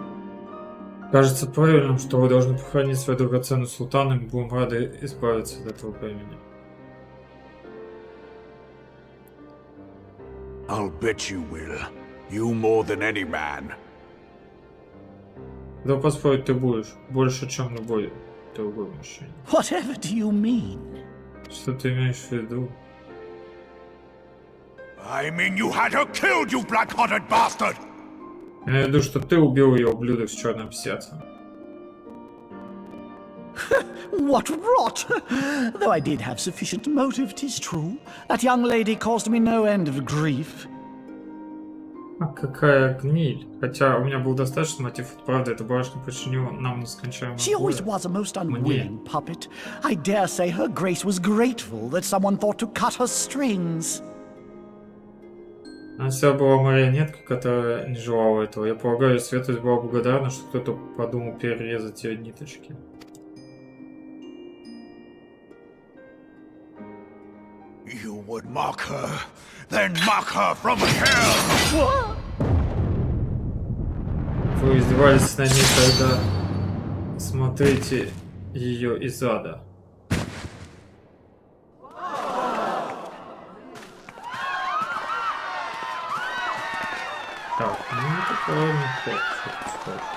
Кажется правильным, что вы должны похоронить свою драгоценную султана, и мы будем рады избавиться от этого бремени. I'll bet you will. You more than any man. Да поспорить ты будешь больше, чем любой другой мужчина. Whatever do you mean? Что ты имеешь в виду? I mean you had her killed, you black-hearted bastard! Я имею в виду, что ты убил ее, ублюдок с черным сердцем. What rot! Though I did have sufficient motive, 'tis true. That young lady caused me no end of grief. А какая гниль. Хотя у меня был достаточно мотив, правда, эта барышня причинила нам нескончаемую She always боль. was a most unwilling puppet. I dare say Her Grace was grateful that someone thought to cut her strings. Она вся была марионеткой, которая не желала этого. Я полагаю, светлость была благодарна, что кто-то подумал перерезать ее ниточки. You would mock her, then mock her from hell! Вы издевались над ней, когда смотрите ее из ада. Так, ну это правильный ход, что ты скажешь.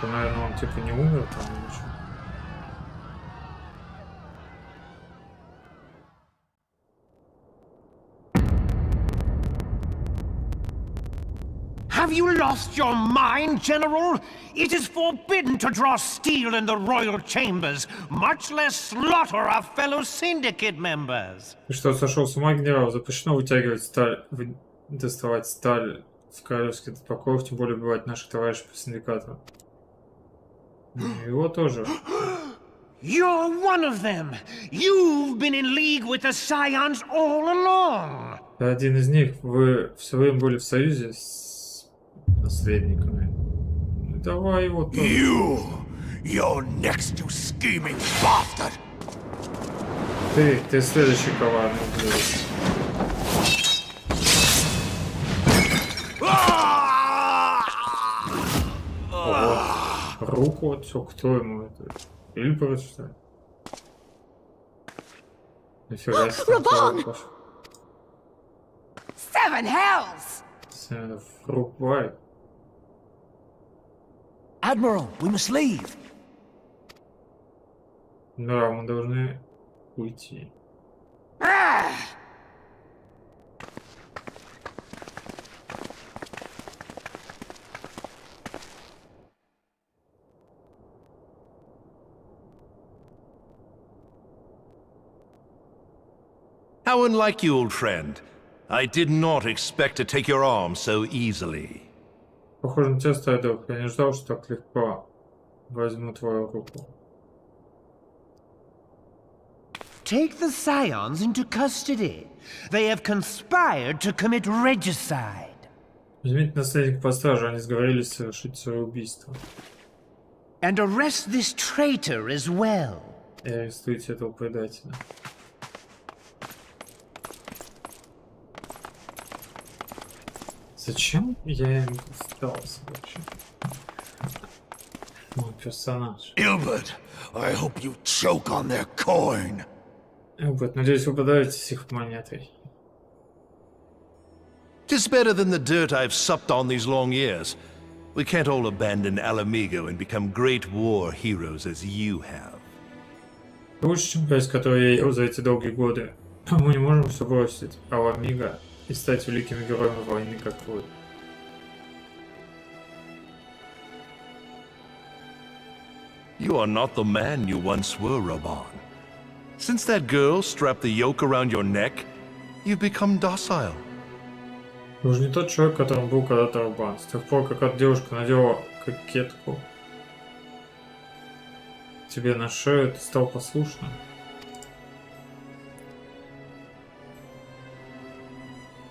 Только, наверное, он типа не умер там или что? Have you lost your mind, General? It is forbidden to draw steel in the royal chambers, much less slaughter our fellow syndicate members. Ты что, сошел с ума, генерал? Запрещено вытягивать сталь, доставать сталь в королевских покоях, тем более убивать наших товарищей по синдикату. Его тоже. You're one of them. You've been in league with the Scions all along. Ты один из них. Вы все время были в союзе с наследниками. Ну, давай его тоже. You're next, you scheming bastard. Ты следующий коварный ублюдок. Руку вот все, кто ему это? Ильберт, что ли? Нифига себе. Seven hells! Seven врубай. Admiral, we must leave. Да, мы должны уйти. How unlike you, old friend. I did not expect to take your arm so easily. Похоже на тебя, старый друг. Я не ждал, что так легко возьму твою руку. Take the Scions into custody. They have conspired to commit regicide. Возьмите наследника по стражу, они сговорились совершить свое убийство. And arrest this traitor as well. И арестуйте этого предателя. Зачем я им остался вообще? Мой персонаж. Ilbert, I hope you choke on their coin. Илберт, надеюсь, вы подавитесь их монетой. 'Tis better than the dirt I've supped on these long years. We can't all abandon Alamigo and become great war heroes as you have. Лучше, чем грязь, которую я ел за эти долгие годы. Мы не можем все бросить, Аламиго, и стать великими героями войны, как вы. You are not the man you once were, Raban. Since that girl strapped the yoke around your neck, you've become docile. Вы уже не тот человек, которым был когда-то Рубан. С тех пор, как эта девушка надела кокетку тебе на шею, ты стал послушным.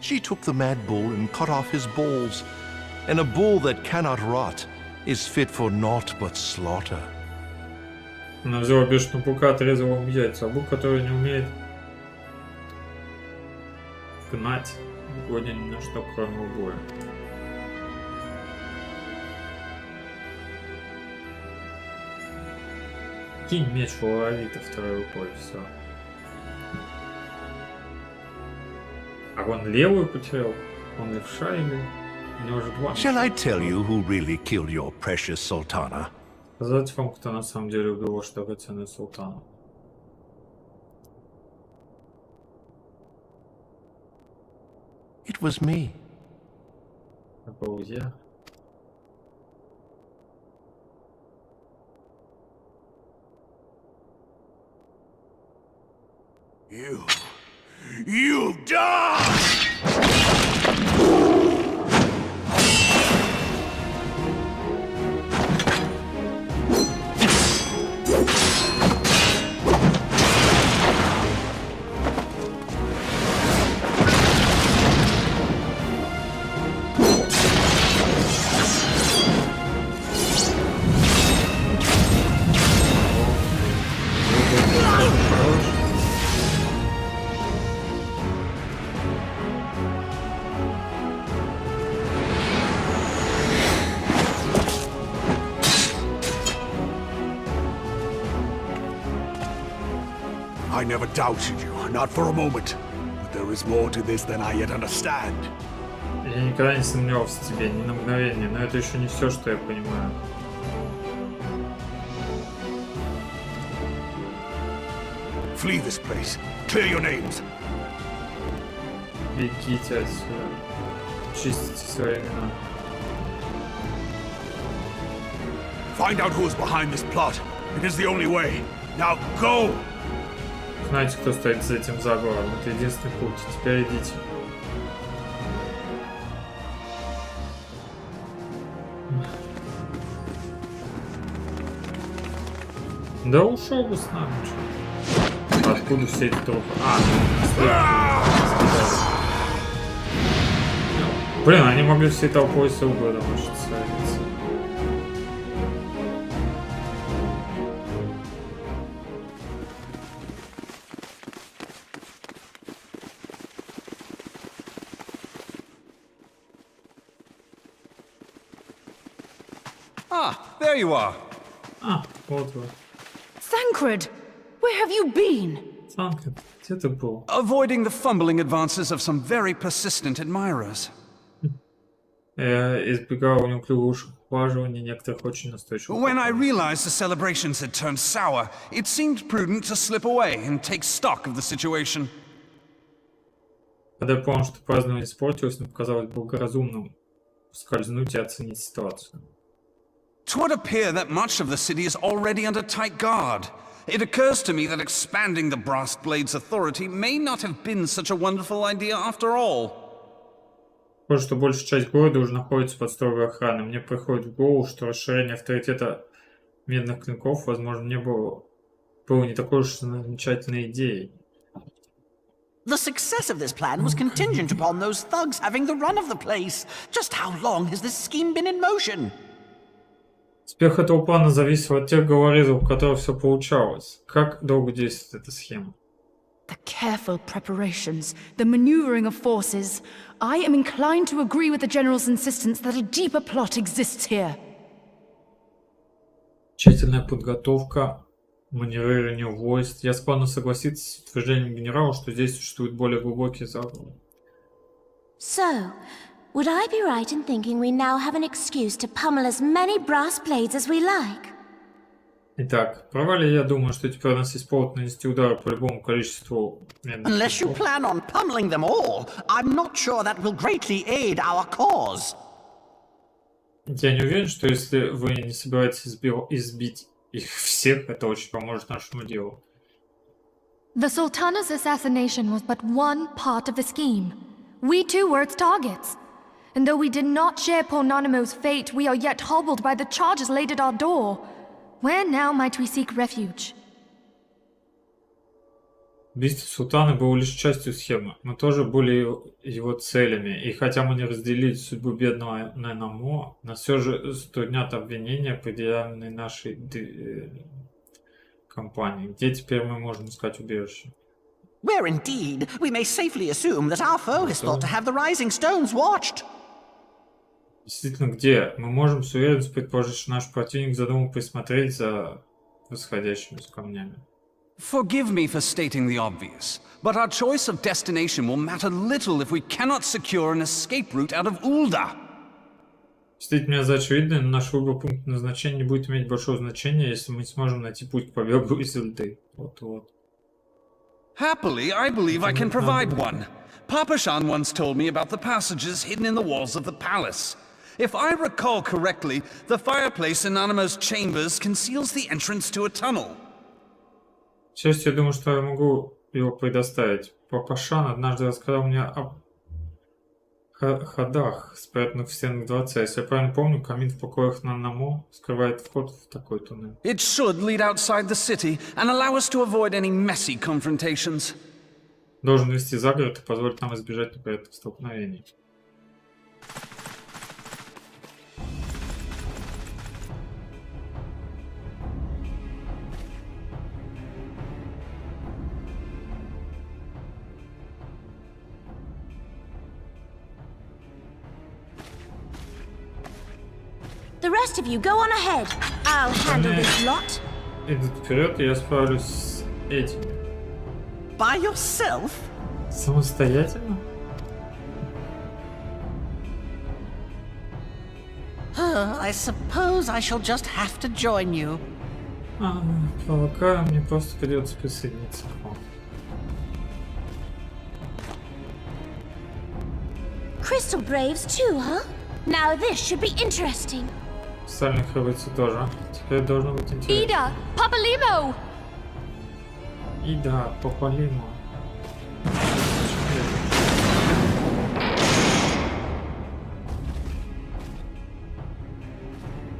She took the mad bull and cut off his balls, and a bull that cannot rot is fit for naught but slaughter. Она взяла бешеного бука, отрезала ему яйца, а бук, который не умеет гнать, годен ни на что, кроме убоя. Кинь меч в Лавита второй рукой, все. А он левую потерял? Он левша или... У него же два. Shall I tell you who really killed your precious Sultana? Сказать вам, кто на самом деле убил вашу драгоценную султану. It was me. Это был я. You'll die! I never doubted you, not for a moment. But there is more to this than I yet understand. Я никогда не сомневался в тебе, ни на мгновение, но это еще не все, что я понимаю. Flee this place. Clear your names. Бегите отсюда. Чистите свои имена. Find out who is behind this plot. It is the only way. Now go! Знаете, кто стоит за этим заговором? Это единственный путь. Теперь идите. Да ушел бы с нами. Чё? Откуда все эти трупы? Блин, они могли всей толпой с угодом садиться. Ah, there you are. Вот вы. Thancred, where have you been? Тhankrad, где ты был? Avoiding the fumbling advances of some very persistent admirers. Я избегал неуклюжих ухаживаний некоторых очень настойчивых. When I realized the celebrations had turned sour, it seemed prudent to slip away and take stock of the situation. Когда я понял, что празднование испортилось, мне показалось благоразумным скользнуть и оценить ситуацию. It would appear that much of the city is already under tight guard. It occurs to me that expanding the Brass Blade's authority may not have been such a wonderful idea after all. Похоже, что большая часть города уже находится под строгой охраной. Мне приходит в голову, что расширение авторитета медных клинков, возможно, было не такой уж замечательной идеей. The success of this plan was contingent upon those thugs having the run of the place. Just how long has this scheme been in motion? Успех этого плана зависел от тех головорезов, у которых все получалось. Как долго действует эта схема? The careful preparations, the maneuvering of forces. I am inclined to agree with the General's insistence that a deeper plot exists here. Тщательная подготовка, маневрирование войск. Я склонен согласиться с утверждением генерала, что здесь существует более глубокий заговор. So, would I be right in thinking we now have an excuse to pummel as many brass blades as we like? Итак, права ли я думаю, что теперь у нас есть повод нанести удары по любому количеству медных Unless you клинков? plan on pummeling them all, I'm not sure that will greatly aid our cause. Я не уверен, что если вы не собираетесь избить их всех, это очень поможет нашему делу. The Sultana's assassination was but one part of the scheme. We too were its targets. And though we did not share Pononimo's fate, we are yet hobbled by the charges laid at our door. Where now might we seek refuge? Убийство Султана было лишь частью схемы. Мы тоже были его целями. И хотя мы не разделили судьбу бедного Ненамо, нас все же затруднят обвинения, предъявленные нашей компании. Где теперь мы можем искать убежище? Where indeed, we may safely assume that our foe has thought to have the rising stones watched. Действительно, где? Мы можем с уверенностью предположить, что наш противник задумал присмотреть за восходящими камнями. Forgive me for stating the obvious, but our choice of destination will matter little if we cannot secure an escape route out of Ulda. Простите меня за очевидное, но наш выбор пункта назначения не будет иметь большого значения, если мы не сможем найти путь к побегу из Улды. Вот-вот. Happily, I believe I can provide one. Papashan once told me about the passages hidden in the walls of the palace. If I recall correctly, the fireplace in Animo's chambers conceals the entrance to a tunnel. К счастью, я думаю, что я могу его предоставить. Папашан однажды рассказал мне о ходах, спрятанных в стенах дворца. Если я правильно помню, камин в покоях Нанамо скрывает вход в такой туннель. It should lead outside the city and allow us to avoid any messy confrontations. Должен вести за город и позволить нам избежать неприятных столкновений. The rest of you go on ahead. I'll handle this lot. Идут вперед, и я справлюсь с этими. By yourself? Самостоятельно? I suppose I shall just have to join you. Пока мне просто придется присоединиться к вам. Crystal Braves too, huh? Now this should be interesting. Остальных рыбицы тоже. Теперь должно быть интересно. Ida! Papa Limo! Ида, Папа Лимо.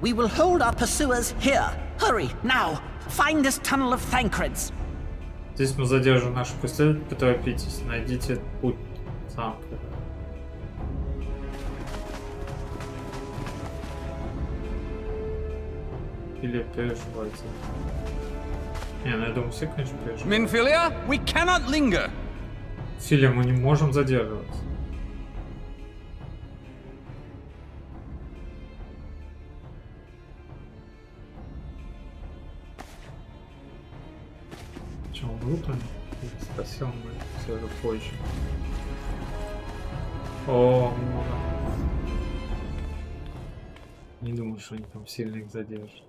We will hold our pursuers here. Hurry, now! Find this tunnel of Thancreds. Здесь мы задержим наших преследователей. Поторопитесь. Найдите путь замка. Или переживайте. Не, ну я думаю, все, конечно, переживают. Minfilia, we cannot linger. Филя, мы не можем задерживаться. Че, умрут они? Спасем мы все же позже. О, много. Не думаю, что они там сильно их задержат.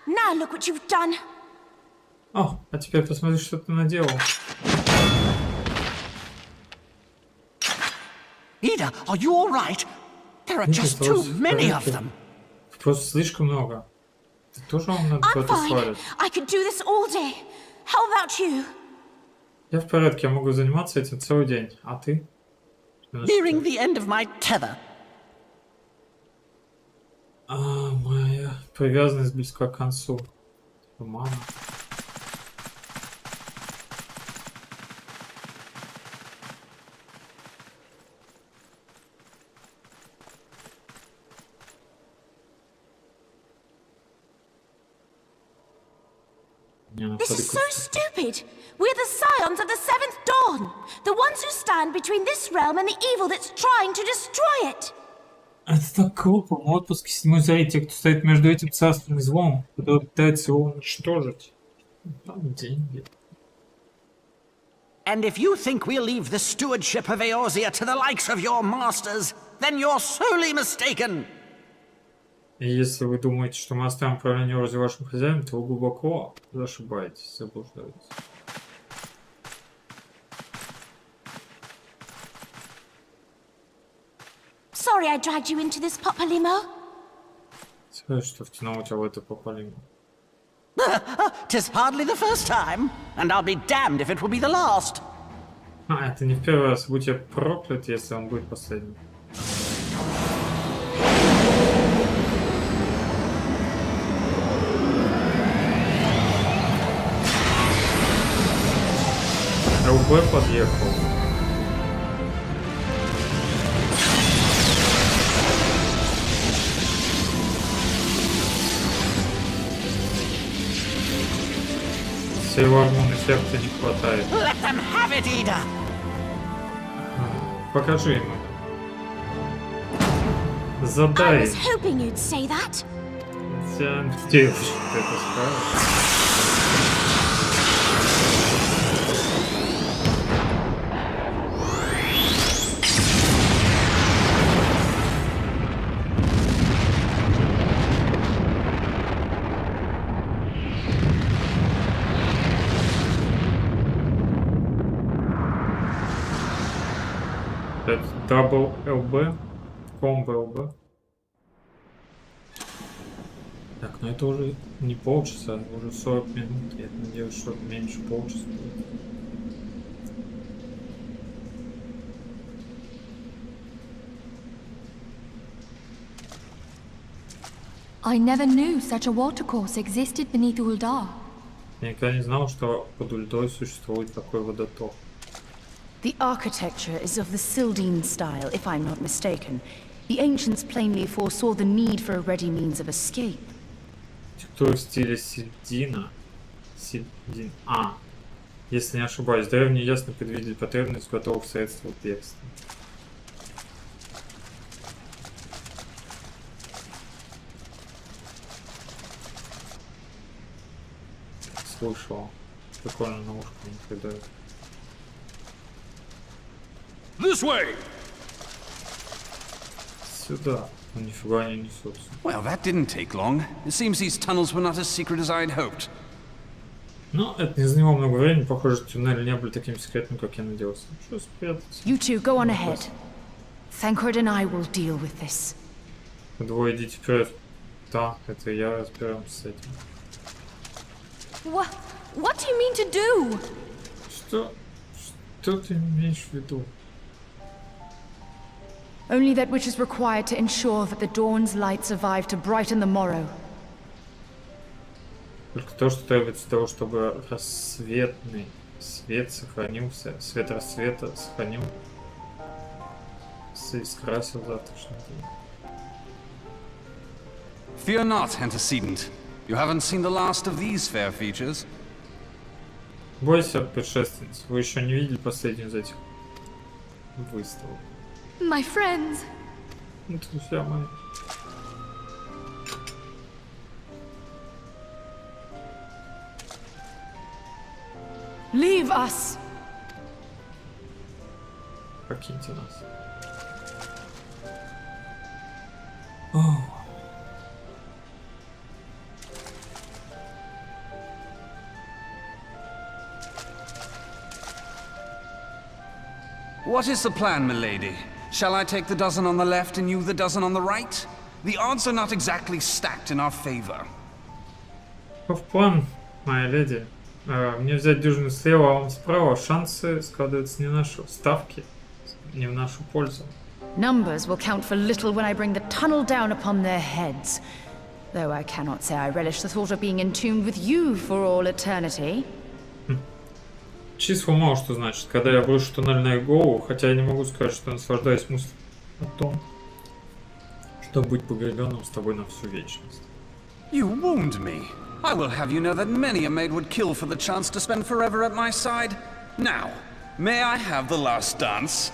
Now look what you've done. О, а теперь посмотри, что ты наделал. Ida, are you all right? There are just too many of them. Просто слишком много. Ты тоже вам надо I'm куда-то fine. свалить? I could do this all day. How about you? Я в порядке, я могу заниматься этим целый день. А ты? Nearing the end of my tether. Моя привязанность близка к концу. Мама. This is so stupid. We're the scions of the seventh dawn. The ones who stand between this realm and the evil that's trying to destroy it. Это так глупо. Мы отпуск седьмой зари, те, кто стоит между этим царством и злом, который пытается его уничтожить. Там деньги. And if you think we'll leave the stewardship of Eorzea to the likes of your masters, then you're sorely mistaken. И если вы думаете, что мы оставим управление Eorzea вашим хозяином, то вы глубоко ошибаетесь, заблуждаетесь. Sorry I dragged you into this, Papa Limo. Скажи, что втянул тебя в это Папа Лимо. 'Tis hardly the first time, and I'll be damned if it will be the last. Это не в первый раз. Будь я проклят, если он будет последним. ЛБ подъехал. Сейлормун эффекта не хватает. Let them have it, Ida. Покажи ему. I Задай. was hoping you'd say that. Я надеялся, что ты это скажешь. Дабл ЛБ, комбо ЛБ. Так, ну это уже не полчаса, уже 40 минут. Я надеюсь, что меньше полчаса будет. I never knew such a watercourse existed beneath Uldar. Я никогда не знал, что под Ульдой существует такой водоток. The architecture is of the Sildine style, if I'm not mistaken. The ancients plainly foresaw the need for a ready means of escape. Архитектура в стиле Сильдина. Сильдин. А. Если не ошибаюсь, древние ясно предвидели потребность в готовых средствах бегства. Слышал. Прикольно на ушко не придает. This way! Сюда. Ну, нифига не несутся. Well, that didn't take long. It seems these tunnels were not as secret as I'd hoped. Но это не заняло много времени. Похоже, туннели не были таким секретным, как я надеялся. Что спрятаться? You two go on ahead. Thancred and I will deal with this. Вы двое идите вперед. Да, это я разберемся с этим. What do you mean to do? Что ты имеешь в виду? Only that which is required to ensure that the dawn's light survive to brighten the morrow. Только то, что требуется для того, чтобы рассветный свет сохранился, свет рассвета сохранил, скрасил завтрашний день. Fear not, antecedent. You haven't seen the last of these fair features. Бойся, предшественница. Вы еще не видели последнюю из этих выставок. My friends. Друзья мои. Leave us. Покиньте нас. What is the plan, milady? Shall I take the dozen on the left and you the dozen on the right? The odds are not exactly stacked in our favor. Каков план, моя леди? Мне взять дюжину слева, а вам справа. Шансы складываются не в нашу ставки, не в нашу пользу. Numbers will count for little when I bring the tunnel down upon their heads. Though I cannot say I relish the thought of being entombed with you for all eternity. Числа мало что значит, когда я брошу туннель на их голову, хотя я не могу сказать, что наслаждаюсь мыслью о том, чтобы быть погребенным с тобой на всю вечность. You wound me. I will have you know that many a maid would kill for the chance to spend forever at my side. Now, may I have the last dance?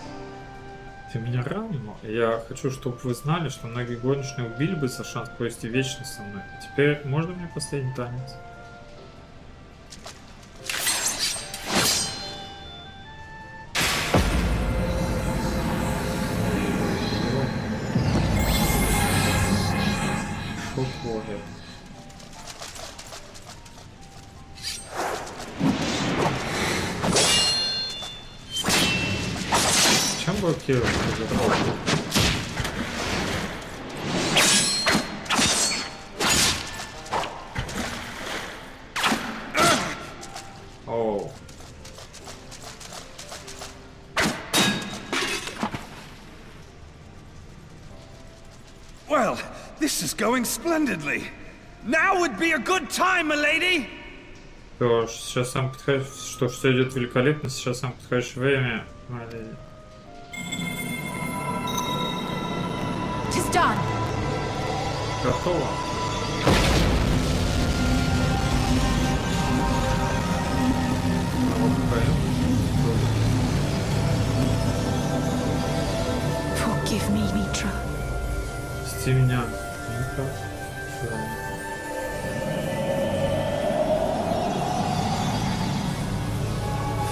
Ты меня ранил? Я хочу, чтобы вы знали, что многие горничные убили бы за шанс провести вечность со мной. А теперь можно мне последний танец? Что творит? Чем блокирует этот рот? Оу. Well, this is going splendidly. Now would be a good time, milady. Что ж, сейчас самое подходящее, что ж, все идет великолепно, сейчас самое подходящее время, моя леди. Tis done. Готово. Forgive me, Mitra. Прости меня, Митра.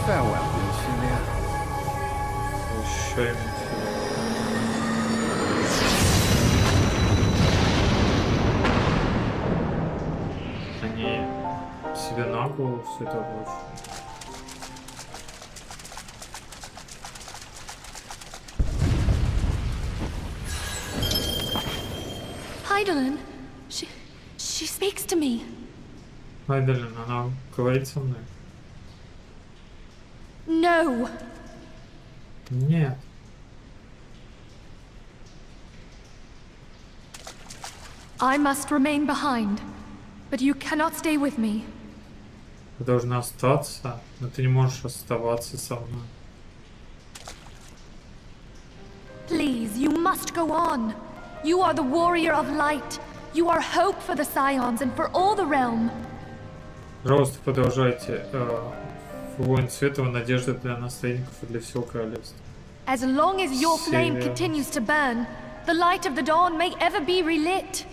Farewell, Ophelia. Прощай, они себе на голову все это обрушили. Heidelin, she speaks to me. Хайдалин, она говорит со мной. No. Нет. I must remain behind, but you cannot stay with me. Ты должна остаться, но ты не можешь оставаться со мной. must go on. You are the warrior of light. You are hope for the Scions and for all the realm. Пожалуйста, продолжайте. Воин света, надежда для наследников и для всего королевства. As long as your flame continues to burn, the light of the dawn may ever be relit.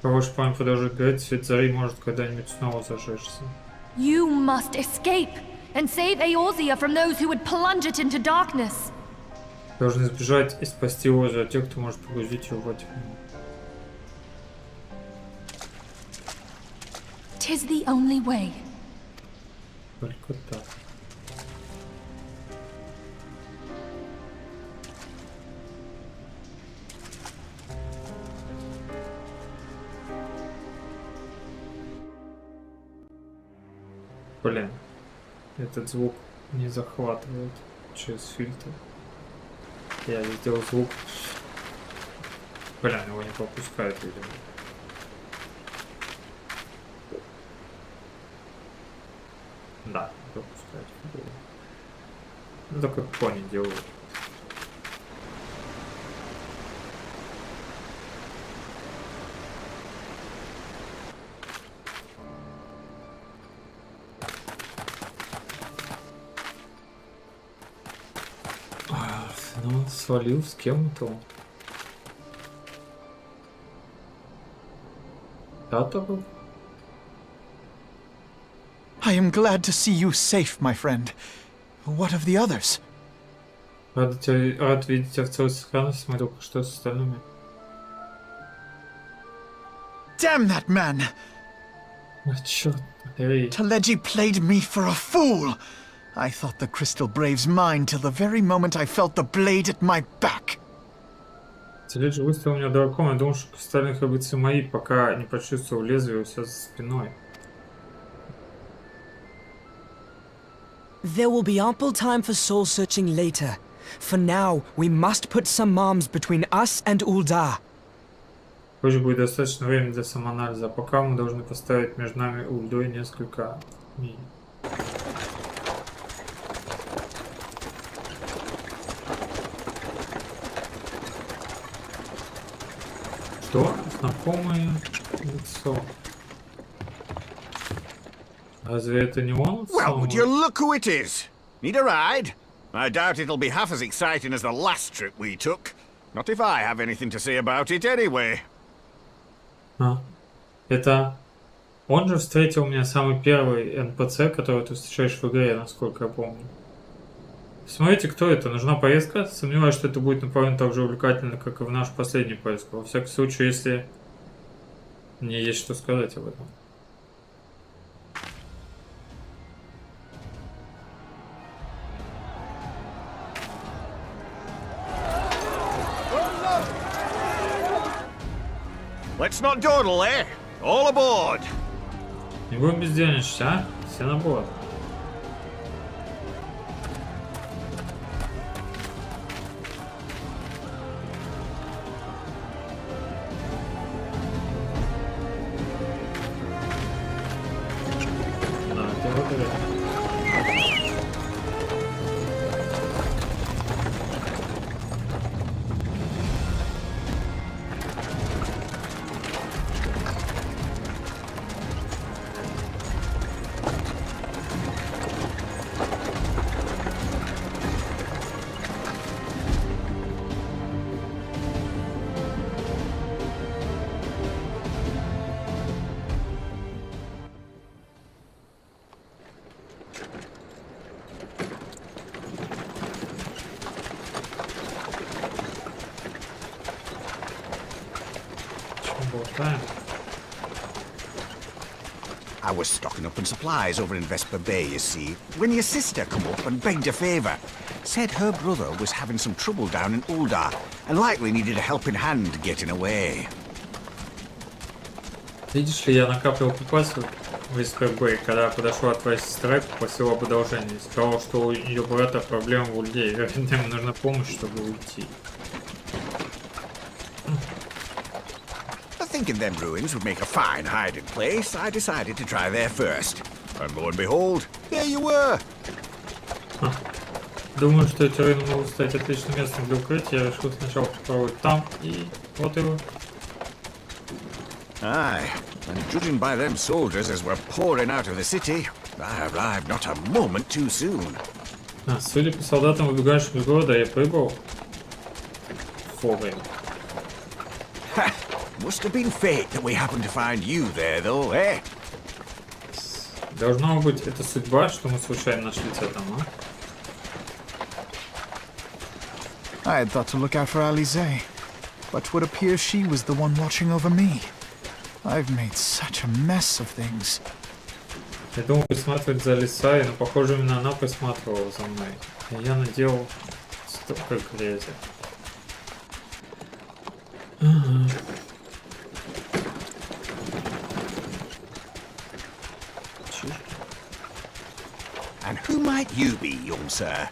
Ваш пламя продолжит гореть, свет зари может когда-нибудь снова зажечься. You must escape and save Eorzea from those who would plunge it into darkness. Должны сбежать и спасти озеро от тех, кто может погрузить его во тьму. Tis the only way. Только так. Блин, этот звук не захватывает через фильтр. Я сделал звук. Блин, его не пропускает, видимо. Да, пропускает. Ну, так как пони делают. Ну, свалил с кем-то. Тата был? I am glad to see you safe, my friend. What of the others? Рад видеть тебя в целой сохранности, смотрю, что с остальными. Damn that man! Черт, эй. Teleji played me for a fool! I thought the crystal brave's mine till the very moment I felt the blade at my back. Теледжи выставил меня дураком, я думал, что кристальные храбрецы мои, пока не почувствовал лезвие у себя за спиной. There will be ample time for soul searching later. For now, we must put some arms between us and Ul'dah. Позже будет достаточно времени для самоанализа, а пока мы должны поставить между нами и Ульдой несколько мин. Что? Знакомое лицо. Разве это не он? Well, would you look who it is? Need a ride? I doubt it'll be half as exciting as the last trip we took. Not if I have anything to say about it anyway. А, это он же встретил меня самый первый НПЦ, который ты встречаешь в игре, насколько я помню. Смотрите, кто это. Нужна поездка? Сомневаюсь, что это будет наполовину так же увлекательно, как и в нашу последнюю поездку. Во всяком случае, если мне есть что сказать об этом. Let's not dawdle, eh? All aboard! Не будем бездельничать, а? Все на борт. I was stocking up on supplies over in Vesper Bay, you see, when your sister come up and begged a favour. Said her brother was having some trouble down in Ul'dah and likely needed a helping hand getting away. Видишь ли, я накапливал припасы в СПБ, когда подошла твоя сестра и попросила об одолжении. Сказала, что у ее брата проблемы в Ульде, и вероятно, ему нужна помощь, чтобы уйти. Thinking them ruins would make a fine hiding place, I decided to try there first. And lo and behold, there you were. Думаю, что эти руины могут стать отличным местом для укрытия. Я решил сначала попробовать там, и вот его. Aye, and judging by them soldiers as were pouring out of the city, I arrived not a moment too soon. Судя по солдатам, выбегающим из города, я прибыл вовремя. Must have been fate that we happened to find you there, though, eh? Должно быть, это судьба, что мы случайно нашли тебя там, а? I had thought to look out for Alize, but would appear she was the one watching over me. I've made such a mess of things. Я думал присматривать за Алисой, но похоже именно она присматривала за мной. И я наделал столько грязи. And who might you be, young sir?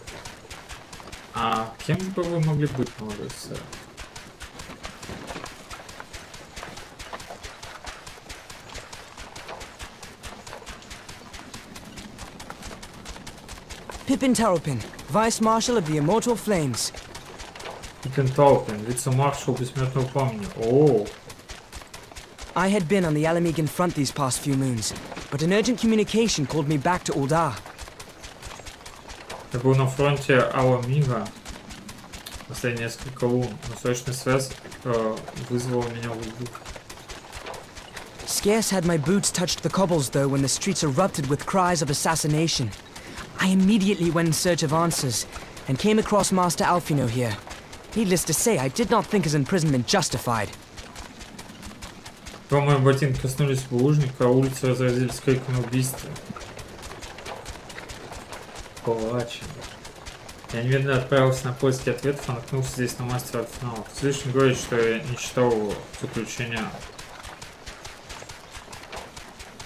А кем бы вы могли быть, молодой сэр? Pippin Taropin, Vice Marshal of the Immortal Flames. Пиппин Таупин, вице-маршал бессмертного пламени. О. I had been on the Alamegan front these past few moons, but an urgent communication called me back to Uldar. Я был на фронте Аламига последние несколько лун, но срочная связь вызвала меня в Улду. Scarce had my boots touched the cobbles, though, when the streets erupted with cries of assassination. I immediately went in search of answers, and came across Master Alfino here. Needless to say, I did not think his imprisonment justified. Когда мои ботинки коснулись булыжника, улицы разразились криками убийства. Плачем. Я немедленно отправился на поиски ответов, а наткнулся здесь на мастера Альфинала. Слишком говорить, что я не читал заключения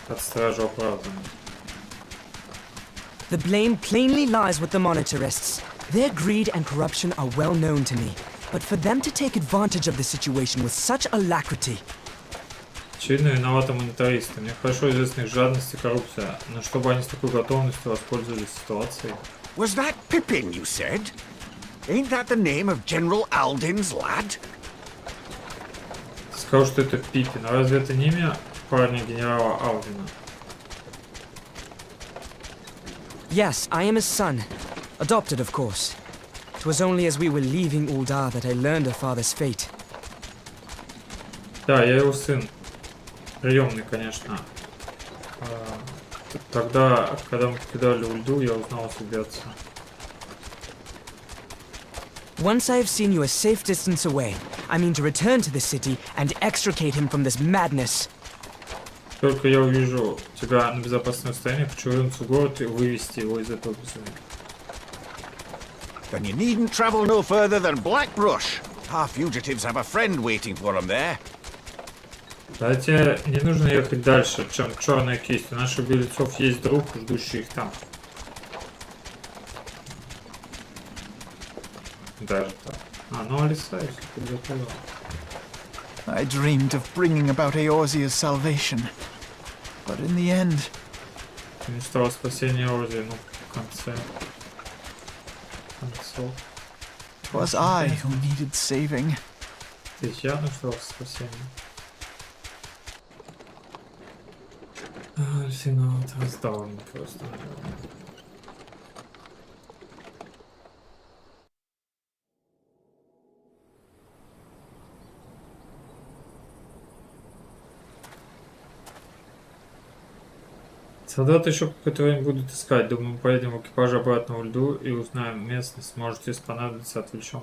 от стражи оправданным. The blame plainly lies with the monetarists. Their greed and corruption are well known to me, but for them to take advantage of the situation with such alacrity. Очевидно, виноваты монетаристы. Мне хорошо известна их жадность и коррупция, но чтобы они с такой готовностью воспользовались ситуацией. Was that Pippin, you said? Ain't that the name of General Aldin's lad? Сказал, что это Пиппин, но разве это не имя парня генерала Алдина? Yes, I am his son. Adopted, of course. It was only as we were leaving Uldar that I learned of father's fate. Да, я его сын. Приемный, конечно. Тогда, когда мы покидали Ульду, я узнал о судьбе отца. Once I have seen you a safe distance away, I mean to return to the city and extricate him from this madness. Только я увижу тебя на безопасном расстоянии, хочу вернуться в город и вывести его из этого безумия. Then you needn't travel no further than Blackbrush. Our fugitives have a friend waiting for them there. Да, тебе не нужно ехать дальше, чем Черная Кисть. У наших беглецов есть друг, ждущий их там. Даже так. Ну Алиса все подготовила. I dreamed of bringing about Eorzea's salvation, but in the end... Мечтал о спасении Эорзии, но в конце... It was I who needed saving. Ты я нуждался в спасении. Альфинал раздал мне просто. Солдаты еще какое-то время будут искать. Думаю, мы поедем в экипаже обратно в Льду и узнаем местность. Может, если понадобится, отвлечем.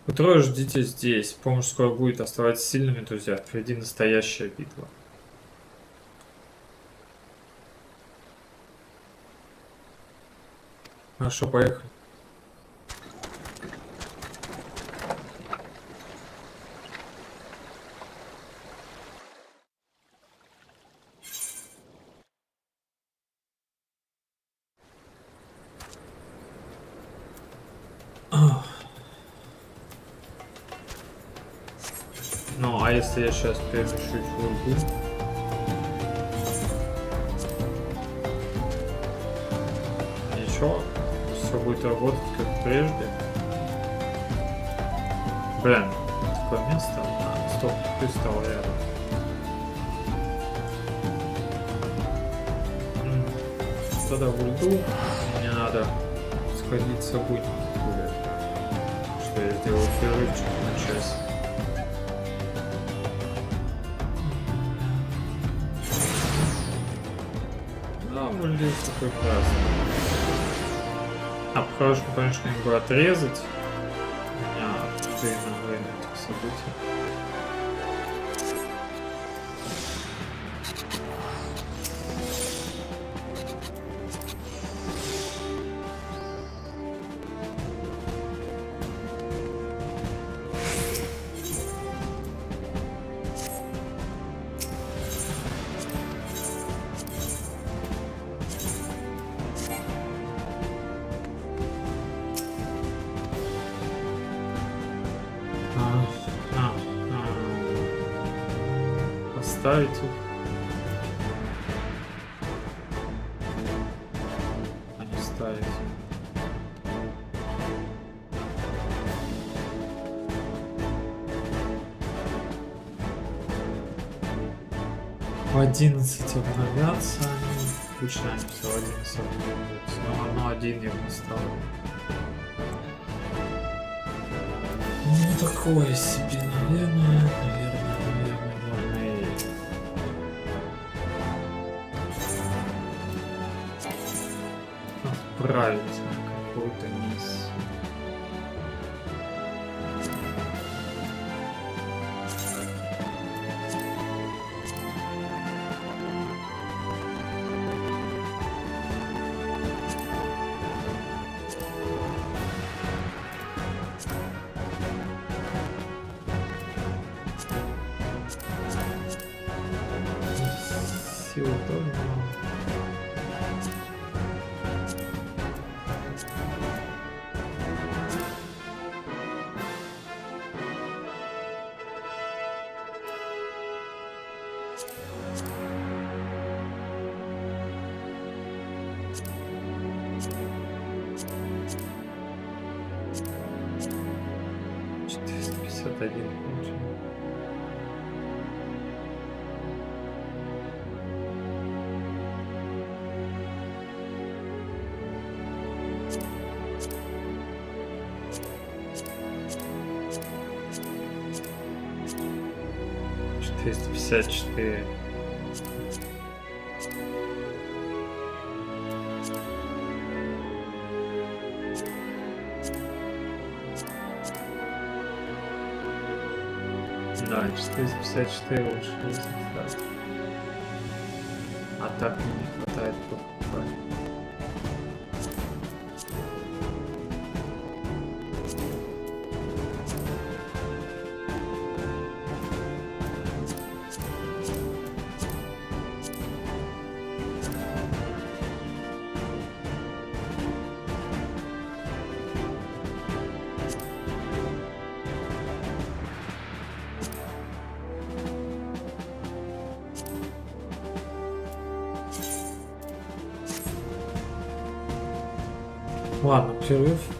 Вы трое ждите здесь. Помощь скоро будет. Оставайтесь сильными, друзья. Впереди настоящая битва. Хорошо, поехали. Ну, а если я сейчас перемещусь в Ургу? хорошо. Все будет работать как прежде. Блин, такое место. А, стоп, кристалл рядом. Тогда в льду мне надо сходить с собой. Что я сделал перерывчик на час. Да, вылез прекрасно. А хорошо, конечно, им бы отрезать меня от на время этих событий. Поставить их. А не ставить. В 11 обновятся они. Лучше они все в 11 обновятся. Но один я поставлю. Ну такое себе, наверное. Можно и... отправить на какую-то миссию. Силы тоже мало. Один получил. $454. Да, 454 лучше, если так. А так мне не хватает покупать. Ладно, перерыв.